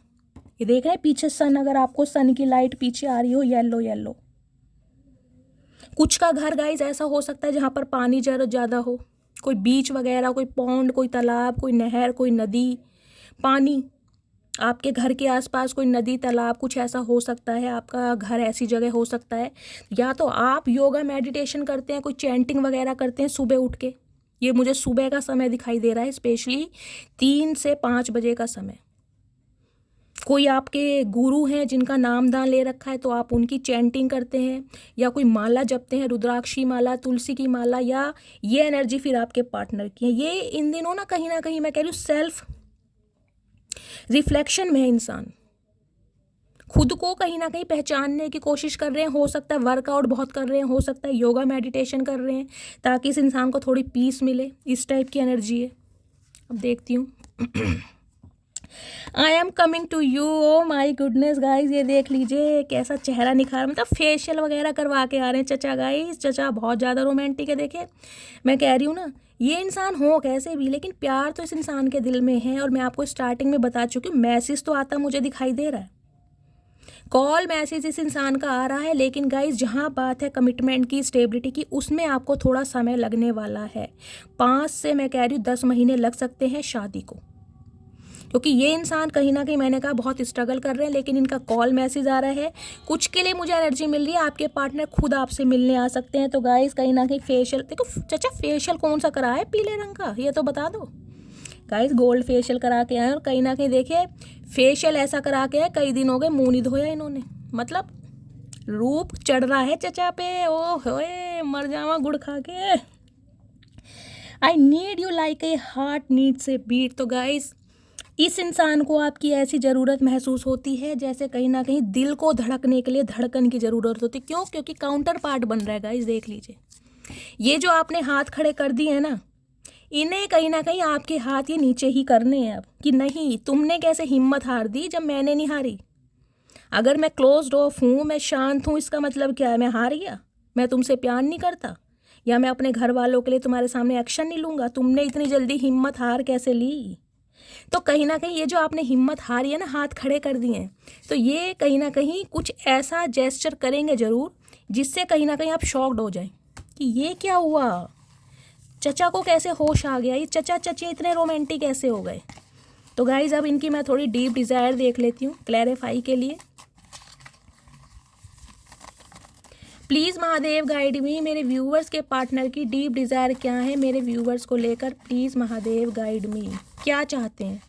ये देख रहे हैं पीछे सन, अगर आपको सन की लाइट पीछे आ रही हो येलो येलो, कुछ का घर गाइज ऐसा हो सकता है जहाँ पर पानी ज़्यादा हो, कोई बीच वगैरह, कोई पॉन्ड, कोई तालाब, कोई नहर, कोई नदी, पानी आपके घर के आसपास, कोई नदी तालाब, कुछ ऐसा हो सकता है, आपका घर ऐसी जगह हो सकता है। या तो आप योगा मेडिटेशन करते हैं, कोई चैंटिंग वगैरह करते हैं सुबह उठ के, ये मुझे सुबह का समय दिखाई दे रहा है, स्पेशली 3 से 5 बजे का समय। कोई आपके गुरु हैं जिनका नामदान ले रखा है तो आप उनकी चैंटिंग करते हैं, या कोई माला जपते हैं, रुद्राक्षी माला, तुलसी की माला, या ये एनर्जी फिर आपके पार्टनर की है। ये इन दिनों ना कहीं मैं कह रही हूँ सेल्फ रिफ्लेक्शन में है इंसान, खुद को कहीं ना कहीं पहचानने की कोशिश कर रहे हैं। हो सकता है वर्कआउट बहुत कर रहे हैं, हो सकता है योगा मेडिटेशन कर रहे हैं ताकि इस इंसान को थोड़ी पीस मिले, इस टाइप की एनर्जी है। अब देखती हूँ। I am coming to you, oh my goodness guys, ये देख लीजिए कैसा चेहरा निखार, मतलब फेशियल वगैरह करवा के आ रहे हैं चचा। गाइज चचा बहुत ज़्यादा रोमांटिक है। देखे मैं कह रही हूँ ना, ये इंसान हो कैसे भी, लेकिन प्यार तो इस इंसान के दिल में है। और मैं आपको स्टार्टिंग में बता चुकी हूँ, मैसेज तो आता मुझे दिखाई दे रहा है, कॉल मैसेज इस इंसान का आ रहा है, लेकिन गाइज जहाँ बात है कमिटमेंट की, स्टेबिलिटी की, उसमें आपको थोड़ा समय लगने वाला है। 5 से मैं कह रही हूँ 10 महीने लग सकते हैं शादी को। क्योंकि ये इंसान कहीं ना कहीं मैंने कहा बहुत स्ट्रगल कर रहे हैं, लेकिन इनका कॉल मैसेज आ रहा है, कुछ के लिए मुझे एनर्जी मिल रही है, आपके पार्टनर खुद आपसे मिलने आ सकते हैं। तो गाइस कहीं ना कहीं फेशियल, देखो चाचा फेशियल कौन सा करा है पीले रंग का, ये तो बता दो। गाइस गोल्ड फेशियल करा के आए और कहीं ना कहीं देखिए फेशियल ऐसा करा के आए, कई दिन हो गए मुँह नहीं धोया इन्होंने, मतलब रूप चढ़ रहा है चचा पे। ओ होए मर जावा गुड़ खा के। I need you like a heart needs a beat. तो गाइस इस इंसान को आपकी ऐसी ज़रूरत महसूस होती है जैसे कहीं ना कहीं दिल को धड़कने के लिए धड़कन की ज़रूरत होती है। क्यों? क्योंकि काउंटर पार्ट बन रहा है गाइस, देख लीजिए ये जो आपने हाथ खड़े कर दिए हैं ना, इन्हें कहीं ना कहीं आपके हाथ ये नीचे ही करने हैं अब, कि नहीं तुमने कैसे हिम्मत हार दी जब मैंने नहीं हारी। अगर मैं क्लोज्ड ऑफ हूँ, मैं शांत हूँ, इसका मतलब क्या है? मैं हार गया, मैं तुमसे प्यार नहीं करता, या मैं अपने घर वालों के लिए तुम्हारे सामने एक्शन नहीं लूँगा। तुमने इतनी जल्दी हिम्मत हार कैसे ली? तो कहीं ना कहीं ये जो आपने हिम्मत हारी है ना, हाथ खड़े कर दिए हैं, तो ये कहीं ना कहीं कुछ ऐसा जेस्चर करेंगे ज़रूर जिससे कहीं ना कहीं आप शॉक्ड हो जाएं कि ये क्या हुआ, चचा को कैसे होश आ गया, ये चचा चची इतने रोमांटिक कैसे हो गए। तो गाइज अब इनकी मैं थोड़ी डीप डिज़ायर देख लेती हूँ क्लैरिफाई के लिए। प्लीज़ महादेव गाइड मी, मेरे व्यूवर्स के पार्टनर की डीप डिज़ायर क्या है मेरे व्यूवर्स को लेकर, प्लीज़ महादेव गाइड मी। क्या चाहते हैं?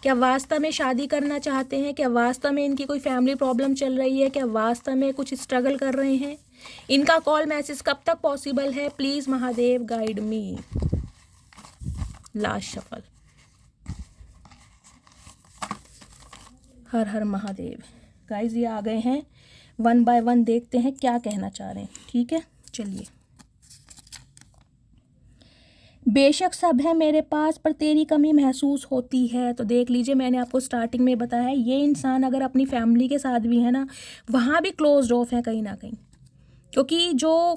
क्या वास्तव में शादी करना चाहते हैं? क्या वास्तव में इनकी कोई फैमिली प्रॉब्लम चल रही है? क्या वास्तव में कुछ स्ट्रगल कर रहे हैं? इनका कॉल मैसेज कब तक पॉसिबल है? Please Mahadev guide me. Last shuffle. Her her Mahadev. Guys ये आ गए हैं, वन बाय वन देखते हैं क्या कहना चाह रहे हैं। ठीक है चलिए। बेशक सब है मेरे पास पर तेरी कमी महसूस होती है। तो देख लीजिए मैंने आपको स्टार्टिंग में बताया है, ये इंसान अगर अपनी फैमिली के साथ भी है ना, वहाँ भी क्लोज्ड ऑफ है कहीं ना कहीं, क्योंकि जो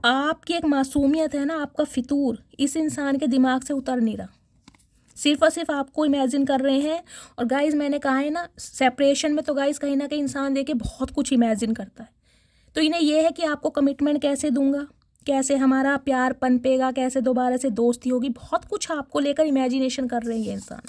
आपकी एक मासूमियत है ना, आपका फितूर इस इंसान के दिमाग से उतर नहीं रहा, सिर्फ और सिर्फ आपको इमेजिन कर रहे हैं। और गाइज मैंने कहा है ना सेपरेशन में तो गाइज कहीं ना कहीं इंसान देखे बहुत कुछ इमेजिन करता है। तो इन्हें यह है कि आपको कमिटमेंट कैसे दूंगा, कैसे हमारा प्यार पनपेगा, कैसे दोबारा से दोस्ती होगी, बहुत कुछ आपको लेकर इमेजिनेशन कर रहे हैं ये इंसान।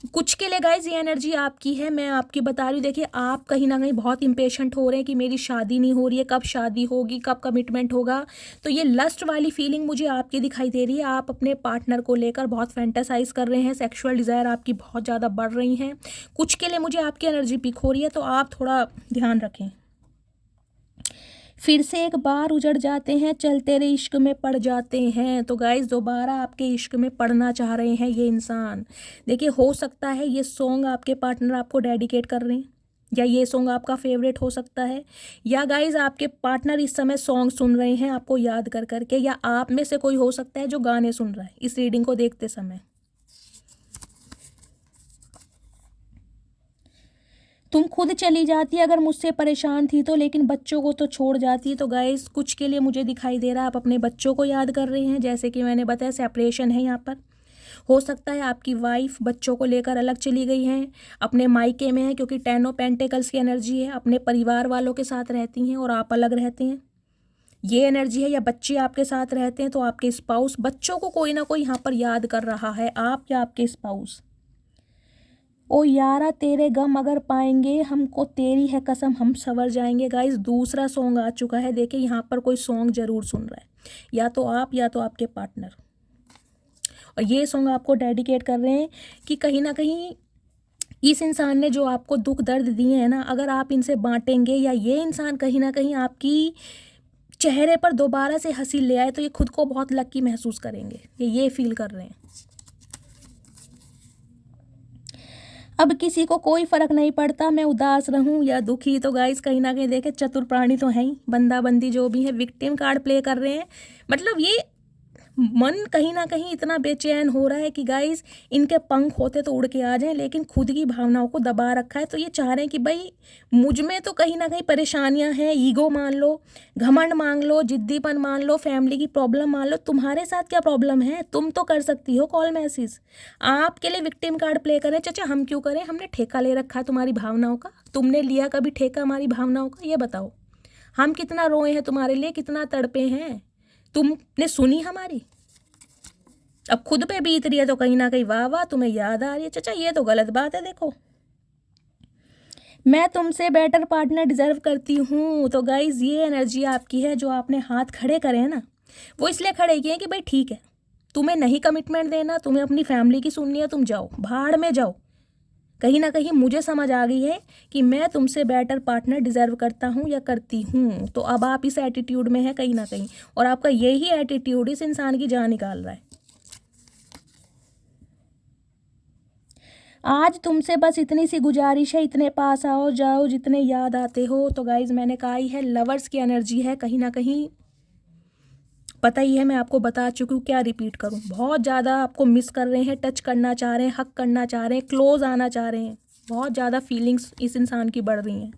कुछ के लिए गाइज ये एनर्जी आपकी है, मैं आपकी बता रही हूँ। देखिए आप कहीं ना कहीं बहुत इम्पेशेंट हो रहे हैं कि मेरी शादी नहीं हो रही है, कब शादी होगी, कब कमिटमेंट होगा। तो ये लस्ट वाली फीलिंग मुझे आपकी दिखाई दे रही है, आप अपने पार्टनर को लेकर बहुत फैंटासाइज कर रहे हैं, सेक्सुअल डिज़ायर आपकी बहुत ज़्यादा बढ़ रही हैं। कुछ के लिए मुझे आपकी एनर्जी पिक हो रही है, तो आप थोड़ा ध्यान रखें। फिर से एक बार उजड़ जाते हैं, चल तेरे इश्क में पड़ जाते हैं। तो गाइस दोबारा आपके इश्क में पड़ना चाह रहे हैं ये इंसान। देखिए हो सकता है ये सॉन्ग आपके पार्टनर आपको डेडिकेट कर रहे हैं, या ये सॉन्ग आपका फेवरेट हो सकता है, या गाइस आपके पार्टनर इस समय सॉन्ग सुन रहे हैं आपको याद कर करके, या आप में से कोई हो सकता है जो गाने सुन रहा है इस रीडिंग को देखते समय। तुम खुद चली जाती अगर मुझसे परेशान थी तो, लेकिन बच्चों को तो छोड़ जाती। तो गाइस कुछ के लिए मुझे दिखाई दे रहा है आप अपने बच्चों को याद कर रहे हैं, जैसे कि मैंने बताया सेपरेशन है यहाँ पर। हो सकता है आपकी वाइफ बच्चों को लेकर अलग चली गई हैं, अपने मायके में है, क्योंकि 10 ऑफ पेंटिकल्स की एनर्जी है, अपने परिवार वालों के साथ रहती हैं और आप अलग रहते हैं, ये एनर्जी है। या बच्चे आपके साथ रहते हैं तो आपके स्पाउस बच्चों को कोई ना कोई यहाँ पर याद कर रहा है, आप या आपके स्पाउस। ओ यारा तेरे गम अगर पाएंगे हमको तेरी है कसम हम संवर जाएंगे। गाइस दूसरा सॉन्ग आ चुका है, देखिए यहाँ पर कोई सॉन्ग जरूर सुन रहा है, या तो आप या तो आपके पार्टनर, और ये सॉन्ग आपको डेडिकेट कर रहे हैं कि कहीं ना कहीं इस इंसान ने जो आपको दुख दर्द दिए हैं ना, अगर आप इनसे बांटेंगे, या ये इंसान कहीं ना कहीं आपकी चेहरे पर दोबारा से हंसी ले आए, तो ये खुद को बहुत लकी महसूस करेंगे, ये फील कर रहे हैं। अब किसी को कोई फ़र्क नहीं पड़ता मैं उदास रहूं या दुखी। तो गाइस कहीं ना कहीं देखे चतुर प्राणी तो हैं ही, बंदा बंदी जो भी है विक्टिम कार्ड प्ले कर रहे हैं। मतलब ये मन कहीं ना कहीं इतना बेचैन हो रहा है कि गाइस इनके पंख होते तो उड़ के आ जाएं, लेकिन खुद की भावनाओं को दबा रखा है। तो ये चाह रहे हैं कि भाई मुझ में तो कहीं ना कहीं परेशानियां हैं, ईगो मान लो, घमंड मान लो, जिद्दीपन मान लो, फैमिली की प्रॉब्लम मान लो, तुम्हारे साथ क्या प्रॉब्लम है? तुम तो कर सकती हो कॉल मैसेज, आपके लिए विक्टिम कार्ड प्ले करें। चाचा हम क्यों करें? हमने ठेका ले रखा है तुम्हारी भावनाओं का, तुमने लिया कभी ठेका हमारी भावनाओं का? ये बताओ हम कितना रोए हैं तुम्हारे लिए, कितना तड़पे हैं, तुमने सुनी हमारी? अब खुद पे बीत रही है तो कहीं ना कहीं वाह वाह तुम्हें याद आ रही है। चाचा ये तो गलत बात है। देखो, मैं तुमसे बेटर पार्टनर डिजर्व करती हूँ। तो गाइज ये एनर्जी आपकी है। जो आपने हाथ खड़े करे हैं ना, वो इसलिए खड़े किए हैं कि भाई ठीक है, तुम्हें नहीं कमिटमेंट देना, तुम्हें अपनी फैमिली की सुननी है, तुम जाओ भाड़ में जाओ। कहीं ना कहीं मुझे समझ आ गई है कि मैं तुमसे बेटर पार्टनर डिजर्व करता हूँ या करती हूँ। तो अब आप इस एटीट्यूड में हैं कहीं ना कहीं, और आपका यही एटीट्यूड इस इंसान की जान निकाल रहा है। आज तुमसे बस इतनी सी गुजारिश है, इतने पास आओ जाओ जितने याद आते हो। तो गाइज मैंने कहा ही है, लवर्स की एनर्जी है। कहीं ना कहीं पता ही है, मैं आपको बता चुकी हूँ, क्या रिपीट करूँ। बहुत ज़्यादा आपको मिस कर रहे हैं, टच करना चाह रहे हैं, हक करना चाह रहे हैं, क्लोज आना चाह रहे हैं। बहुत ज़्यादा फीलिंग्स इस इंसान की बढ़ रही हैं।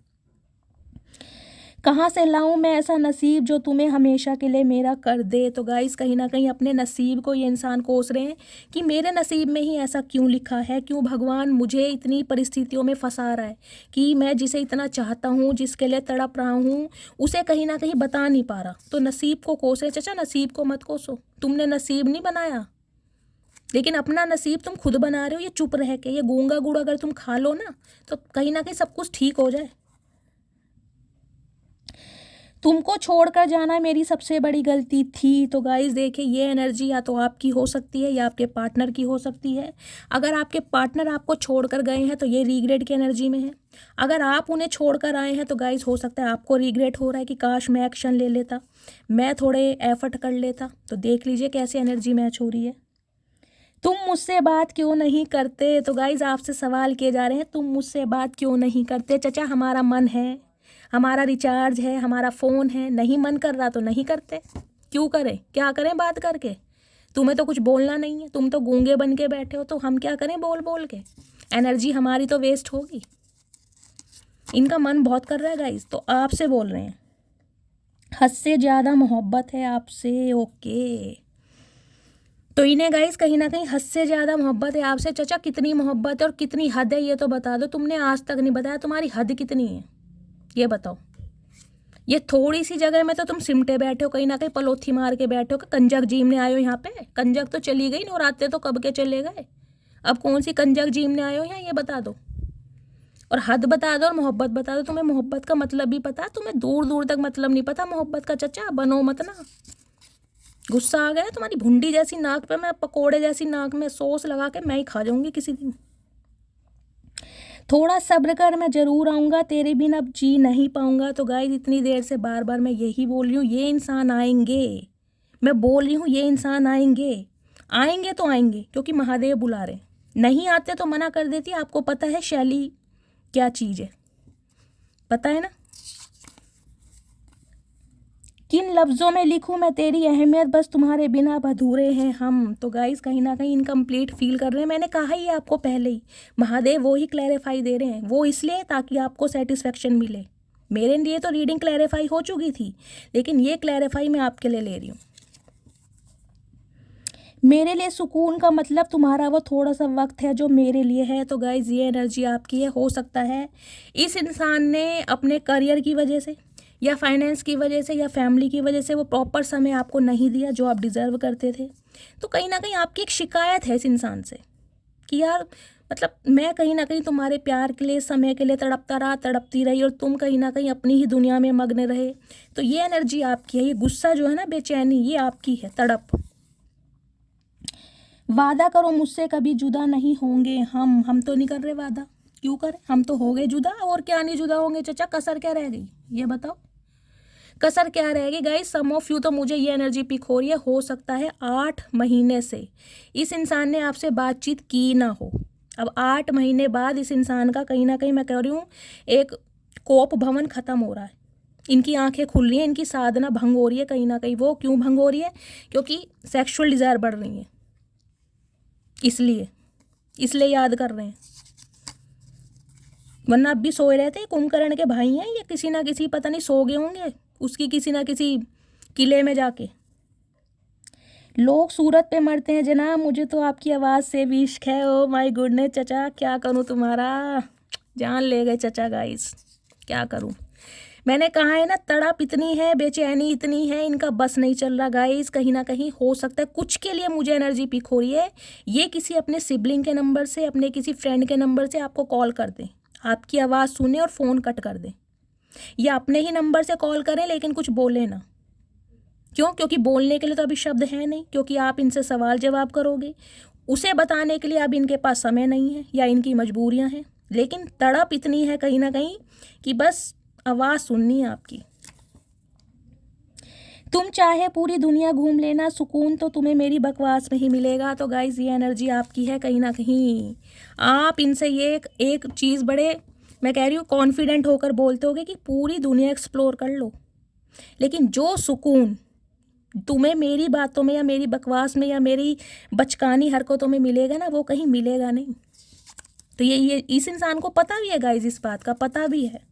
कहाँ से लाऊं मैं ऐसा नसीब जो तुम्हें हमेशा के लिए मेरा कर दे। तो गाइस कहीं ना कहीं अपने नसीब को ये इंसान कोस रहे हैं कि मेरे नसीब में ही ऐसा क्यों लिखा है, क्यों भगवान मुझे इतनी परिस्थितियों में फंसा रहा है कि मैं जिसे इतना चाहता हूँ, जिसके लिए तड़प रहा हूँ, उसे कहीं ना कहीं बता नहीं पा रहा। तो नसीब को कोस रहे। चाचा नसीब को मत कोसो, तुमने नसीब नहीं बनाया, लेकिन अपना नसीब तुम खुद बना रहे हो। ये चुप रह के, ये गूंगा गुड़ अगर तुम खा लो ना, तो कहीं ना कहीं सब कुछ ठीक हो जाए। तुमको छोड़कर जाना मेरी सबसे बड़ी गलती थी। तो गाइस देखिए, ये एनर्जी या तो आपकी हो सकती है या आपके पार्टनर की हो सकती है। अगर आपके पार्टनर आपको छोड़कर गए हैं तो ये रिग्रेट की एनर्जी में है। अगर आप उन्हें छोड़कर आए हैं तो गाइस हो सकता है आपको रिग्रेट हो रहा है कि काश मैं एक्शन ले लेता, मैं थोड़े एफर्ट कर लेता। तो देख लीजिए कैसे एनर्जी मैच हो रही है। तुम मुझसे बात क्यों नहीं करते। तो गाइज आपसे सवाल किए जा रहे हैं, तुम मुझसे बात क्यों नहीं करते। चचा हमारा मन है, हमारा रिचार्ज है, हमारा फ़ोन है, नहीं मन कर रहा तो नहीं करते। क्यों करें, क्या करें बात करके। तुम्हें तो कुछ बोलना नहीं है, तुम तो गूंगे बन के बैठे हो, तो हम क्या करें बोल बोल के। एनर्जी हमारी तो वेस्ट होगी। इनका मन बहुत कर रहा है गाइज, तो आपसे बोल रहे हैं, हद से ज़्यादा मोहब्बत है आपसे। ओके, तो इन्हें गाइस कहीं ना कहीं हद से ज़्यादा मोहब्बत है आपसे। चचा कितनी मोहब्बत है और कितनी हद है ये तो बता दो। तुमने आज तक नहीं बताया तुम्हारी हद कितनी है, ये बताओ। ये थोड़ी सी जगह में तो तुम सिमटे बैठे हो, कहीं ना कहीं पलोथी मार के बैठे हो कि कंजक जीमने आए हो यहाँ पे। कंजक तो चली गई, नवरात्रे तो कब के चले गए, अब कौन सी कंजक जीमने आए हो यहाँ, ये बता दो। और हद बता दो और मोहब्बत बता दो। तुम्हें मोहब्बत का मतलब भी पता, तुम्हें दूर दूर तक मतलब नहीं पता मोहब्बत का। चचा बनो मत ना, गुस्सा आ गया तुम्हारी भुंडी जैसी नाक पे, मैं पकोड़े जैसी नाक में सॉस लगा के मैं ही खा जाऊंगी किसी दिन। थोड़ा सब्र कर, मैं ज़रूर आऊँगा, तेरे बिना अब जी नहीं पाऊँगा। तो गाइस इतनी देर से बार बार मैं यही बोल रही हूँ, ये इंसान आएंगे। मैं बोल रही हूँ ये इंसान आएंगे। आएंगे तो आएंगे क्योंकि महादेव बुला रहे। नहीं आते तो मना कर देती। आपको पता है शैली क्या चीज़ है, पता है ना। किन लफ्ज़ों में लिखूं मैं तेरी अहमियत, बस तुम्हारे बिना अब अधूरे हैं हम। तो गाइस कहीं ना कहीं इनकम्प्लीट फील कर रहे हैं। मैंने कहा ही आपको पहले ही, महादेव वो ही क्लैरिफाई दे रहे हैं। वो इसलिए ताकि आपको सेटिस्फेक्शन मिले। मेरे लिए तो रीडिंग क्लैरिफाई हो चुकी थी, लेकिन ये क्लैरिफाई मैं आपके लिए ले रही हूँ। मेरे लिए सुकून का मतलब तुम्हारा वो थोड़ा सा वक्त है जो मेरे लिए है। तो गाइज ये एनर्जी आपकी है। हो सकता है इस इंसान ने अपने करियर की वजह से या फाइनेंस की वजह से या फैमिली की वजह से वो प्रॉपर समय आपको नहीं दिया जो आप डिज़र्व करते थे। तो कहीं ना कहीं आपकी एक शिकायत है इस इंसान से कि यार मतलब मैं कहीं ना कहीं तुम्हारे प्यार के लिए, समय के लिए तड़पता रहा, तड़पती रही, और तुम कहीं ना कहीं अपनी ही दुनिया में मग्न रहे। तो ये एनर्जी आपकी है। ये गुस्सा जो है ना, बेचैनी, ये आपकी है, तड़प। वादा करो मुझसे कभी जुदा नहीं होंगे हम तो नहीं कर रहे वादा। क्यों करें, हम तो हो गए जुदा, और क्या नहीं जुदा होंगे। चचा कसर क्या रह गई, ये बताओ, कसर क्या रहेगी। गाइस सम ऑफ यू, तो मुझे ये एनर्जी पिक हो रही है, हो सकता है 8 महीने से इस इंसान ने आपसे बातचीत की ना हो। अब 8 महीने बाद इस इंसान का कहीं ना कहीं, मैं कह रही हूँ, एक कोप भवन ख़त्म हो रहा है। इनकी आंखें खुल रही हैं, इनकी साधना भंग हो रही है कहीं ना कहीं। वो क्यों भंग हो रही है, क्योंकि सेक्सुअल डिज़ायर बढ़ रही है, इसलिए याद कर रहे हैं। वरना अब भी सोए रहते। कुंभकर्ण के भाई हैं ये, किसी ना किसी, पता नहीं सो गए होंगे उसकी किसी ना किसी किले में जाके। लोग सूरत पे मरते हैं जनाब, मुझे तो आपकी आवाज़ से भी इश्क है। ओ माय गुडनेस चचा, क्या करूं तुम्हारा, जान ले गए चचा। गाइस क्या करूं, मैंने कहा है ना, तड़प इतनी है, बेचैनी इतनी है, इनका बस नहीं चल रहा गाइस। कहीं ना कहीं हो सकता है कुछ के लिए मुझे एनर्जी पिक हो रही है, ये किसी अपने सिबलिंग के नंबर से, अपने किसी फ्रेंड के नंबर से आपको कॉल कर दें, आपकी आवाज़ सुने और फ़ोन कट कर दें, या अपने ही नंबर से कॉल करें लेकिन कुछ बोले ना। क्यों? क्योंकि बोलने के लिए तो अभी शब्द है नहीं, क्योंकि आप इनसे सवाल जवाब करोगे, उसे बताने के लिए अब इनके पास समय नहीं है या इनकी मजबूरियां हैं। लेकिन तड़प इतनी है कहीं ना कहीं कि बस आवाज़ सुननी है आपकी। तुम चाहे पूरी दुनिया घूम लेना, सुकून तो तुम्हें मेरी बकवास में ही मिलेगा। तो गाइस ये एनर्जी आपकी है कहीं ना कहीं। आप इनसे ये एक चीज़ बड़े, मैं कह रही हूँ, कॉन्फिडेंट होकर बोलते होगे कि पूरी दुनिया एक्सप्लोर कर लो, लेकिन जो सुकून तुम्हें मेरी बातों में या मेरी बकवास में या मेरी बचकानी हरकतों में मिलेगा ना, वो कहीं मिलेगा नहीं। तो ये इस इंसान को पता भी है गाइस, इस बात का पता भी है।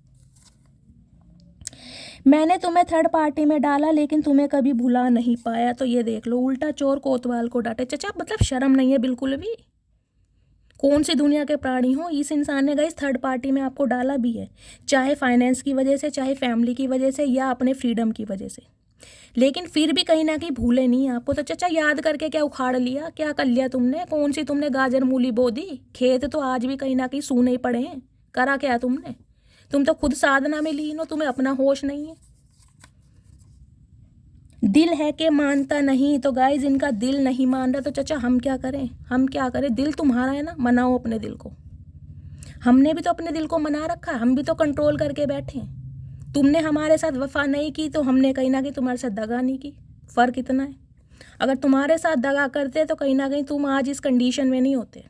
मैंने तुम्हें थर्ड पार्टी में डाला लेकिन तुम्हें कभी भुला नहीं पाया। तो ये देख लो, उल्टा चोर कोतवाल को डांटे। चचा मतलब शर्म नहीं है बिल्कुल भी। कौन सी दुनिया के प्राणी हो। इस इंसान ने गाइस थर्ड पार्टी में आपको डाला भी है, चाहे फाइनेंस की वजह से, चाहे फैमिली की वजह से, या अपने फ्रीडम की वजह से, लेकिन फिर भी कहीं ना कहीं भूले नहीं आपको। तो चचा याद करके क्या उखाड़ लिया, क्या कर लिया तुमने? कौन सी तुमने गाजर मूली बो दी? खेत तो आज भी कहीं ना कहीं सूने ही पड़े हैं। करा क्या तुमने? तुम तो खुद साधना में लीन हो, तुम्हें अपना होश नहीं है। दिल है कि मानता नहीं। तो गाइज इनका दिल नहीं मान रहा, तो चचा हम क्या करें? हम क्या करें? दिल तुम्हारा है ना, मनाओ अपने दिल को। हमने भी तो अपने दिल को मना रखा है, हम भी तो कंट्रोल करके बैठे हैं। तुमने हमारे साथ वफा नहीं की तो हमने कहीं ना कहीं तुम्हारे साथ दगा नहीं की। फ़र्क इतना है। अगर तुम्हारे साथ दगा करते तो कहीं ना कहीं तुम आज इस कंडीशन में नहीं होते।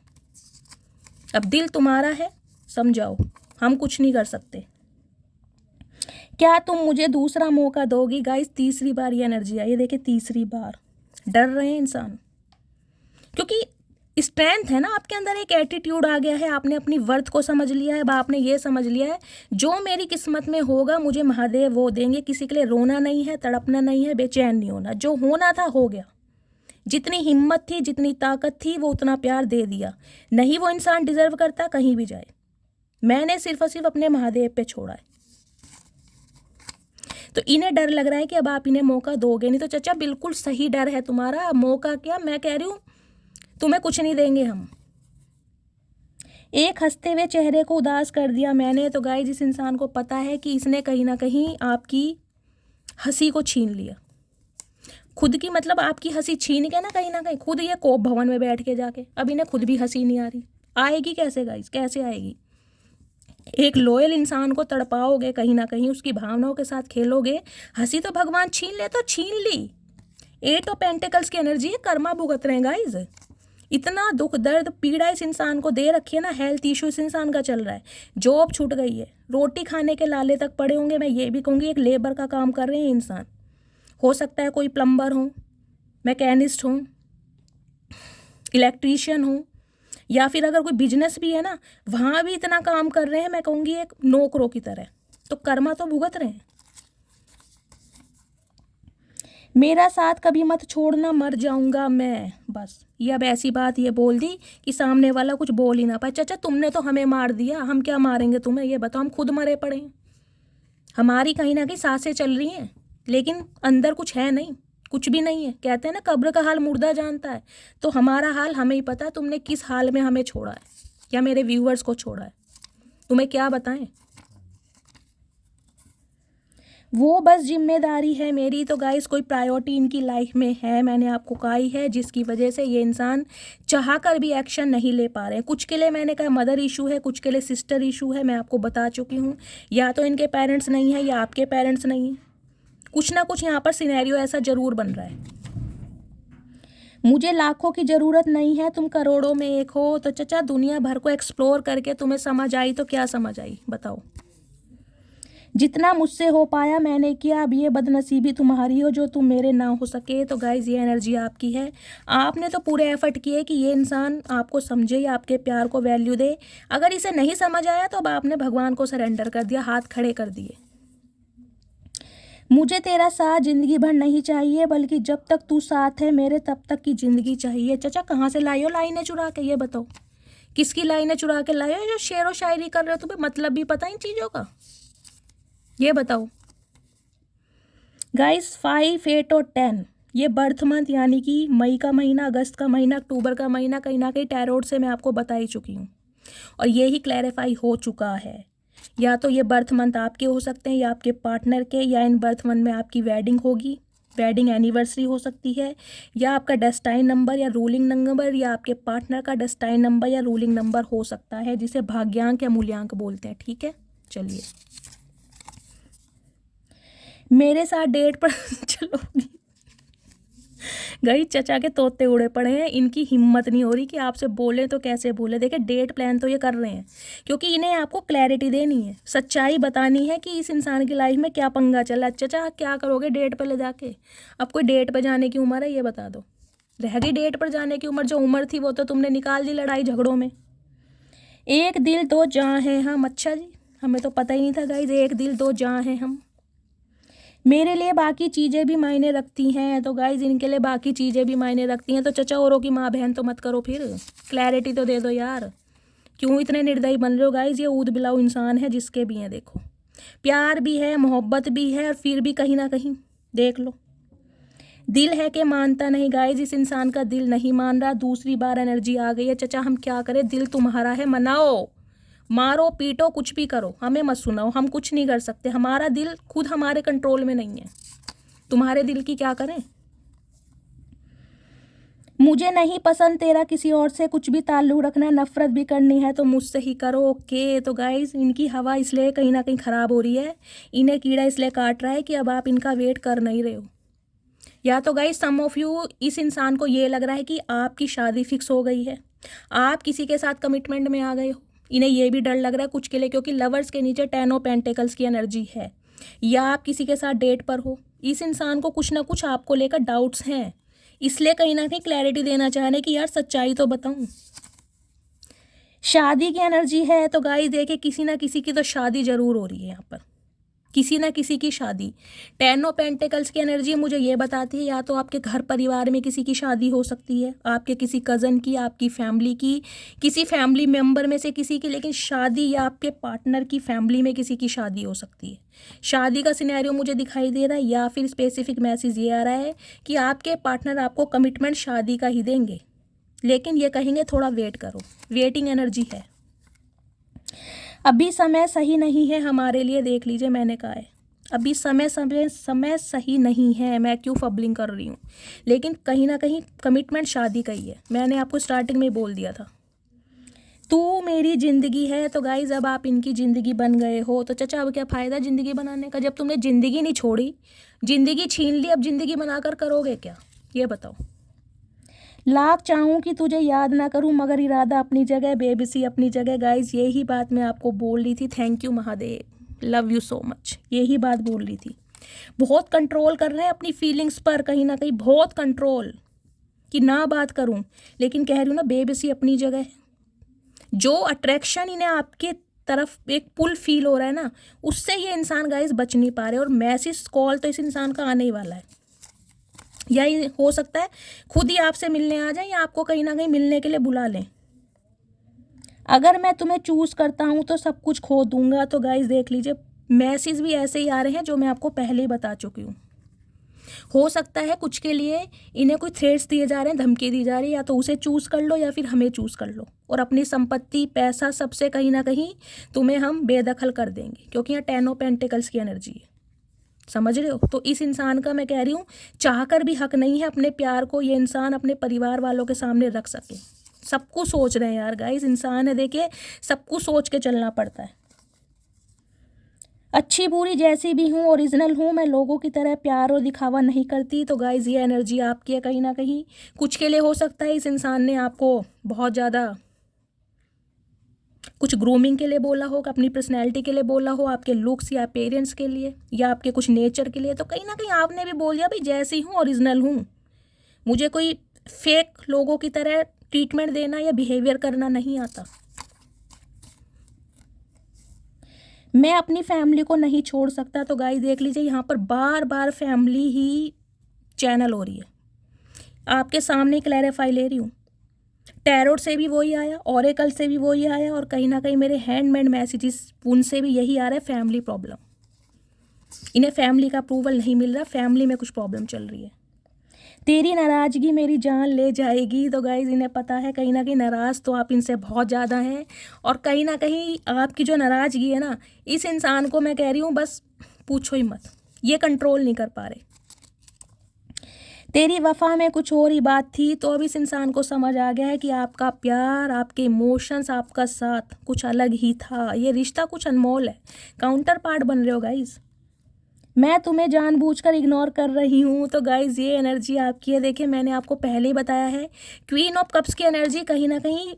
अब दिल तुम्हारा है, समझाओ, हम कुछ नहीं कर सकते। क्या तुम मुझे दूसरा मौका दोगी? गाइस तीसरी बार ये एनर्जी आई है, देखिए तीसरी बार। डर रहे हैं इंसान, क्योंकि स्ट्रेंथ है ना आपके अंदर, एक एटीट्यूड आ गया है, आपने अपनी वर्थ को समझ लिया है। अब आपने ये समझ लिया है जो मेरी किस्मत में होगा मुझे महादेव वो देंगे। किसी के लिए रोना नहीं है, तड़पना नहीं है, बेचैन नहीं होना। जो होना था हो गया। जितनी हिम्मत थी, जितनी ताकत थी, वो उतना प्यार दे दिया। नहीं वो इंसान डिजर्व करता कहीं भी जाए, मैंने सिर्फ और सिर्फ अपने महादेव पे छोड़ा है। तो इन्हें डर लग रहा है कि अब आप इन्हें मौका दोगे नहीं। तो चचा बिल्कुल सही डर है तुम्हारा। मौका क्या, मैं कह रही हूँ तुम्हें कुछ नहीं देंगे हम। एक हंसते हुए चेहरे को उदास कर दिया मैंने। तो गाइस इस इंसान को पता है कि इसने कहीं ना कहीं आपकी हंसी को छीन लिया। खुद की मतलब आपकी हंसी छीन के ना कहीं खुद ये कोप भवन में बैठ के जाके, अब इन्हें खुद भी हंसी नहीं आ रही। आएगी कैसे गाइस, कैसे आएगी? एक लॉयल इंसान को तड़पाओगे, कहीं ना कहीं उसकी भावनाओं के साथ खेलोगे, हंसी तो भगवान छीन ले तो छीन ली। 8 ऑफ पेंटिकल्स की एनर्जी है, कर्मा भुगत रहे हैं गाइस। इतना दुख दर्द पीड़ा इस इंसान को दे रखी है ना, हेल्थ इशू इस इंसान का चल रहा है, जॉब छूट गई है, रोटी खाने के लाले तक पड़े होंगे। मैं ये भी कहूँगी एक लेबर का काम कर रहे हैं इंसान। हो सकता है कोई प्लम्बर हो, मैकेनिस्ट हो, इलेक्ट्रीशियन हो, या फिर अगर कोई बिजनेस भी है ना, वहाँ भी इतना काम कर रहे हैं, मैं कहूँगी एक नौकरों की तरह। तो कर्मा तो भुगत रहे हैं। मेरा साथ कभी मत छोड़ना, मर जाऊंगा मैं। बस ये अब ऐसी बात ये बोल दी कि सामने वाला कुछ बोल ही ना पाए। चाचा तुमने तो हमें मार दिया, हम क्या मारेंगे तुम्हें? ये बताओ, हम खुद मरे पड़े हैं। हमारी कहीं ना कहीं सांसें चल रही हैं, लेकिन अंदर कुछ है नहीं, कुछ भी नहीं है। कहते हैं ना कब्र का हाल मुर्दा जानता है, तो हमारा हाल हमें ही पता है। तुमने किस हाल में हमें छोड़ा है, या मेरे व्यूअर्स को छोड़ा है, तुम्हें क्या बताएं? वो बस जिम्मेदारी है मेरी। तो गाइस कोई प्रायोरिटी इनकी लाइफ में है, मैंने आपको कहा ही है, जिसकी वजह से ये इंसान चाह कर भी एक्शन नहीं ले पा रहे हैं। कुछ के लिए मैंने कहा मदर इशू है, कुछ के लिए सिस्टर इशू है, मैं आपको बता चुकी हूँ। या तो इनके पेरेंट्स नहीं है या आपके पेरेंट्स नहीं हैं, कुछ ना कुछ यहाँ पर सिनेरियो ऐसा ज़रूर बन रहा है। मुझे लाखों की ज़रूरत नहीं है, तुम करोड़ों में एक हो। तो चचा दुनिया भर को एक्सप्लोर करके तुम्हें समझ आई तो क्या समझ आई बताओ? जितना मुझसे हो पाया मैंने किया, अब ये बदनसीबी तुम्हारी हो जो तुम मेरे ना हो सके। तो गाइज ये एनर्जी आपकी है। आपने तो पूरे एफर्ट किए कि ये इंसान आपको समझे या आपके प्यार को वैल्यू दे। अगर इसे नहीं समझ आया तो अब आपने भगवान को सरेंडर कर दिया, हाथ खड़े कर दिए। मुझे तेरा साथ ज़िंदगी भर नहीं चाहिए, बल्कि जब तक तू साथ है मेरे तब तक की ज़िंदगी चाहिए। चाचा कहाँ से लाई हो लाइनें चुरा के, ये बताओ? किसकी लाइनें चुरा के लाए हो? जो शेर व शायरी कर रहे हो, तुम्हें मतलब भी पता इन चीज़ों का? ये बताओ। गाइस 5, 8 और 10 ये बर्थ मंथ यानी कि मई का महीना, अगस्त का महीना, अक्टूबर का महीना कहीं ना कहीं टैरोट से मैं आपको बता ही चुकी हूँ और ये ही क्लैरिफाई हो चुका है। या तो ये बर्थ मंथ आपके हो सकते हैं या आपके पार्टनर के, या इन बर्थ मंथ में आपकी वेडिंग होगी, वेडिंग एनिवर्सरी हो सकती है, या आपका डेस्टाइन नंबर या रूलिंग नंबर, या आपके पार्टनर का डेस्टाइन नंबर या रूलिंग नंबर हो सकता है, जिसे भाग्यांक या मूल्यांक बोलते हैं। ठीक है, चलिए मेरे साथ डेट पर चलो गई, चचा के तोते उड़े पड़े हैं, इनकी हिम्मत नहीं हो रही कि आपसे बोले तो कैसे बोले। देखिए डेट प्लान तो ये कर रहे हैं क्योंकि इन्हें आपको क्लैरिटी देनी है, सच्चाई बतानी है कि इस इंसान की लाइफ में क्या पंगा चला है। चचा क्या करोगे डेट पर ले जाके? अब कोई डेट पर जाने की उम्र है, ये बता दो। रह गई डेट पर जाने की उम्र, जो उम्र थी वो तो तुमने निकाल दी लड़ाई झगड़ों में। एक दिल दो जान हैं हम। अच्छा जी, हमें तो पता ही नहीं था गाइज, एक दिल दो जान हैं हम। मेरे लिए बाकी चीज़ें भी मायने रखती हैं, तो गाइज इनके लिए बाकी चीज़ें भी मायने रखती हैं। तो चचा औरों की माँ बहन तो मत करो, फिर क्लैरिटी तो दे दो यार। क्यों इतने निर्दयी बन रहे हो गाइज? ये ऊद बिलाऊ इंसान है जिसके भी हैं, देखो प्यार भी है, मोहब्बत भी है, और फिर भी कहीं ना कहीं देख लो दिल है कि मानता नहीं। गाइज इस इंसान का दिल नहीं मान रहा। दूसरी बार एनर्जी आ गई है। चचा हम क्या करें? दिल तुम्हारा है, मनाओ, मारो पीटो, कुछ भी करो, हमें मत सुनाओ, हम कुछ नहीं कर सकते। हमारा दिल खुद हमारे कंट्रोल में नहीं है, तुम्हारे दिल की क्या करें? मुझे नहीं पसंद तेरा किसी और से कुछ भी ताल्लुक रखना, नफरत भी करनी है तो मुझसे ही करो। ओके, तो गाइज इनकी हवा इसलिए कहीं ना कहीं ख़राब हो रही है, इन्हें कीड़ा इसलिए काट रहा है कि अब आप इनका वेट कर नहीं रहे हो। या तो गाइज सम ऑफ यू, इस इंसान को ये लग रहा है कि आपकी शादी फिक्स हो गई है, आप किसी के साथ कमिटमेंट में आ गए हो। इन्हें ये भी डर लग रहा है कुछ के लिए, क्योंकि लवर्स के नीचे 10 ऑफ पेंटिकल्स की एनर्जी है, या आप किसी के साथ डेट पर हो। इस इंसान को कुछ ना कुछ आपको लेकर डाउट्स हैं, इसलिए कहीं ना कहीं क्लैरिटी देना चाह रहे हैं कि यार सच्चाई तो बताऊं। शादी की एनर्जी है, तो गाइस देखिए किसी ना किसी की तो शादी जरूर हो रही है यहाँ पर, किसी ना किसी की शादी। 10 ऑफ पेंटिकल्स की एनर्जी मुझे ये बताती है या तो आपके घर परिवार में किसी की शादी हो सकती है, आपके किसी कज़न की, आपकी फैमिली की, किसी फैमिली मेम्बर में से किसी की, लेकिन शादी या आपके पार्टनर की फैमिली में किसी की शादी हो सकती है। शादी का सिनेरियो मुझे दिखाई दे रहा है, या फिर स्पेसिफिक मैसेज ये आ रहा है कि आपके पार्टनर आपको कमिटमेंट शादी का ही देंगे, लेकिन ये कहेंगे थोड़ा वेट करो। वेटिंग एनर्जी है। अभी समय सही नहीं है हमारे लिए, देख लीजिए मैंने कहा है अभी समय सही नहीं है। मैं क्यों फबलिंग कर रही हूँ, लेकिन कहीं ना कहीं कमिटमेंट शादी का ही है। मैंने आपको स्टार्टिंग में बोल दिया था तू मेरी ज़िंदगी है, तो गाइज अब आप इनकी ज़िंदगी बन गए हो। तो चचा अब क्या फ़ायदा ज़िंदगी बनाने का, जब तुमने ज़िंदगी नहीं छोड़ी, ज़िंदगी छीन ली, अब ज़िंदगी बनाकर करोगे क्या, ये बताओ। लाख चाहूँ कि तुझे याद ना करूँ, मगर इरादा अपनी जगह, बेबसी अपनी जगह। गाइज यही बात मैं आपको बोल रही थी। Thank you Mahadev, love you so much, यही बात बोल रही थी। बहुत कंट्रोल कर रहे हैं अपनी फीलिंग्स पर, कहीं ना कहीं बहुत कंट्रोल कि ना बात करूं, लेकिन कह रही हूँ ना बेबसी अपनी जगह है। जो अट्रैक्शन इन्हें आपके तरफ एक पुल फील हो रहा है ना, उससे ये इंसान गाइज बच नहीं पा रहे, और मैसेज कॉल तो इस इंसान का आने ही वाला है। या ये हो सकता है खुद ही आपसे मिलने आ जाए, या आपको कहीं ना कहीं मिलने के लिए बुला लें। अगर मैं तुम्हें चूज़ करता हूँ तो सब कुछ खो दूंगा। तो गाइज देख लीजिए मैसेज भी ऐसे ही आ रहे हैं जो मैं आपको पहले ही बता चुकी हूँ। हो सकता है कुछ के लिए इन्हें कोई थ्रेट्स दिए जा रहे हैं, धमकी दी जा रही है, या तो उसे चूज़ कर लो या फिर हमें चूज़ कर लो, और अपनी संपत्ति, पैसा, सबसे कहीं ना कहीं तुम्हें हम बेदखल कर देंगे, क्योंकि यहाँ 10 ऑफ पेंटिकल्स की एनर्जी है। समझ रहे हो? तो इस इंसान का मैं कह रही हूँ चाहकर भी हक नहीं है अपने प्यार को ये इंसान अपने परिवार वालों के सामने रख सके। सब कुछ सोच रहे हैं यार गाइस, इंसान है देखिए, सब कुछ सोच के चलना पड़ता है। अच्छी बुरी जैसी भी हूँ, ओरिजिनल हूँ मैं, लोगों की तरह प्यार और दिखावा नहीं करती। तो गाइस ये एनर्जी आपकी है कहीं ना कहीं। कुछ के लिए हो सकता है इस इंसान ने आपको बहुत ज़्यादा कुछ ग्रूमिंग के लिए बोला हो, अपनी पर्सनैलिटी के लिए बोला हो, आपके लुक्स या अपीयरेंस के लिए, या आपके कुछ नेचर के लिए। तो कहीं ना कहीं आपने भी बोल दिया भाई जैसी हूँ ओरिजिनल हूँ, मुझे कोई फेक लोगों की तरह ट्रीटमेंट देना या बिहेवियर करना नहीं आता। मैं अपनी फैमिली को नहीं छोड़ सकता। तो गाइस देख लीजिए यहाँ पर बार बार फैमिली ही चैनल हो रही है, आपके सामने क्लैरिफाई ले रही हूँ। टैरोट से भी वही आया, ओरेकल से भी वही आया, और कहीं ना कहीं मेरे हैंडमेड मैसेजेस उनसे भी यही आ रहा है, फैमिली प्रॉब्लम। इन्हें फैमिली का अप्रूवल नहीं मिल रहा, फैमिली में कुछ प्रॉब्लम चल रही है। तेरी नाराज़गी मेरी जान ले जाएगी। तो गाइज़ इन्हें पता है कहीं ना कहीं नाराज़ तो आप इनसे बहुत ज़्यादा हैं, और कहीं ना कहीं आपकी जो नाराज़गी है ना, इस इंसान को मैं कह रही हूँ बस पूछो ही मत, ये कंट्रोल नहीं कर पा रहे। तेरी वफ़ा में कुछ और ही बात थी, तो अब इस इंसान को समझ आ गया है कि आपका प्यार, आपके इमोशंस, आपका साथ कुछ अलग ही था। ये रिश्ता कुछ अनमोल है। काउंटर पार्ट बन रहे हो गाइज़। मैं तुम्हें जानबूझकर इग्नोर कर रही हूँ। तो गाइज़ ये एनर्जी आपकी है। देखिए मैंने आपको पहले ही बताया है, क्वीन ऑफ कप्स की एनर्जी कहीं ना कहीं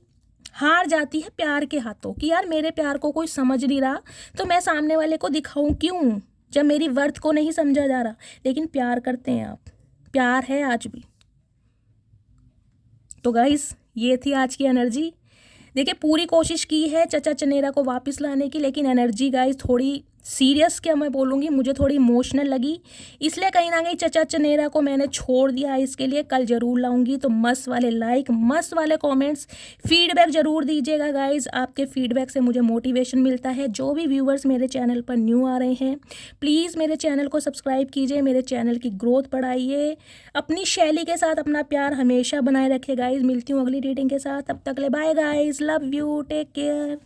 हार जाती है प्यार के हाथों, कि यार मेरे प्यार को कोई समझ नहीं रहा तो मैं सामने वाले को दिखाऊं क्यों, जब मेरी वर्थ को नहीं समझा जा रहा। लेकिन प्यार करते हैं आप, प्यार है आज भी। तो गाइस ये थी आज की एनर्जी। देखिए पूरी कोशिश की है चचा चनेरा को वापस लाने की, लेकिन एनर्जी गाइस थोड़ी सीरियस, क्या मैं बोलूँगी, मुझे थोड़ी इमोशनल लगी, इसलिए कहीं ना कहीं चचा चनेरा को मैंने छोड़ दिया। इसके लिए कल ज़रूर लाऊंगी। तो मस्त वाले लाइक, मस्त वाले कमेंट्स, फीडबैक ज़रूर दीजिएगा गाइस। आपके फीडबैक से मुझे मोटिवेशन मिलता है। जो भी व्यूवर्स मेरे चैनल पर न्यू आ रहे हैं, प्लीज़ मेरे चैनल को सब्सक्राइब कीजिए, मेरे चैनल की ग्रोथ बढ़ाइए। अपनी शैली के साथ अपना प्यार हमेशा बनाए रखिए गाइस। मिलती हूँ अगली रीडिंग के साथ, तब तक ले bye guys, love you, take care.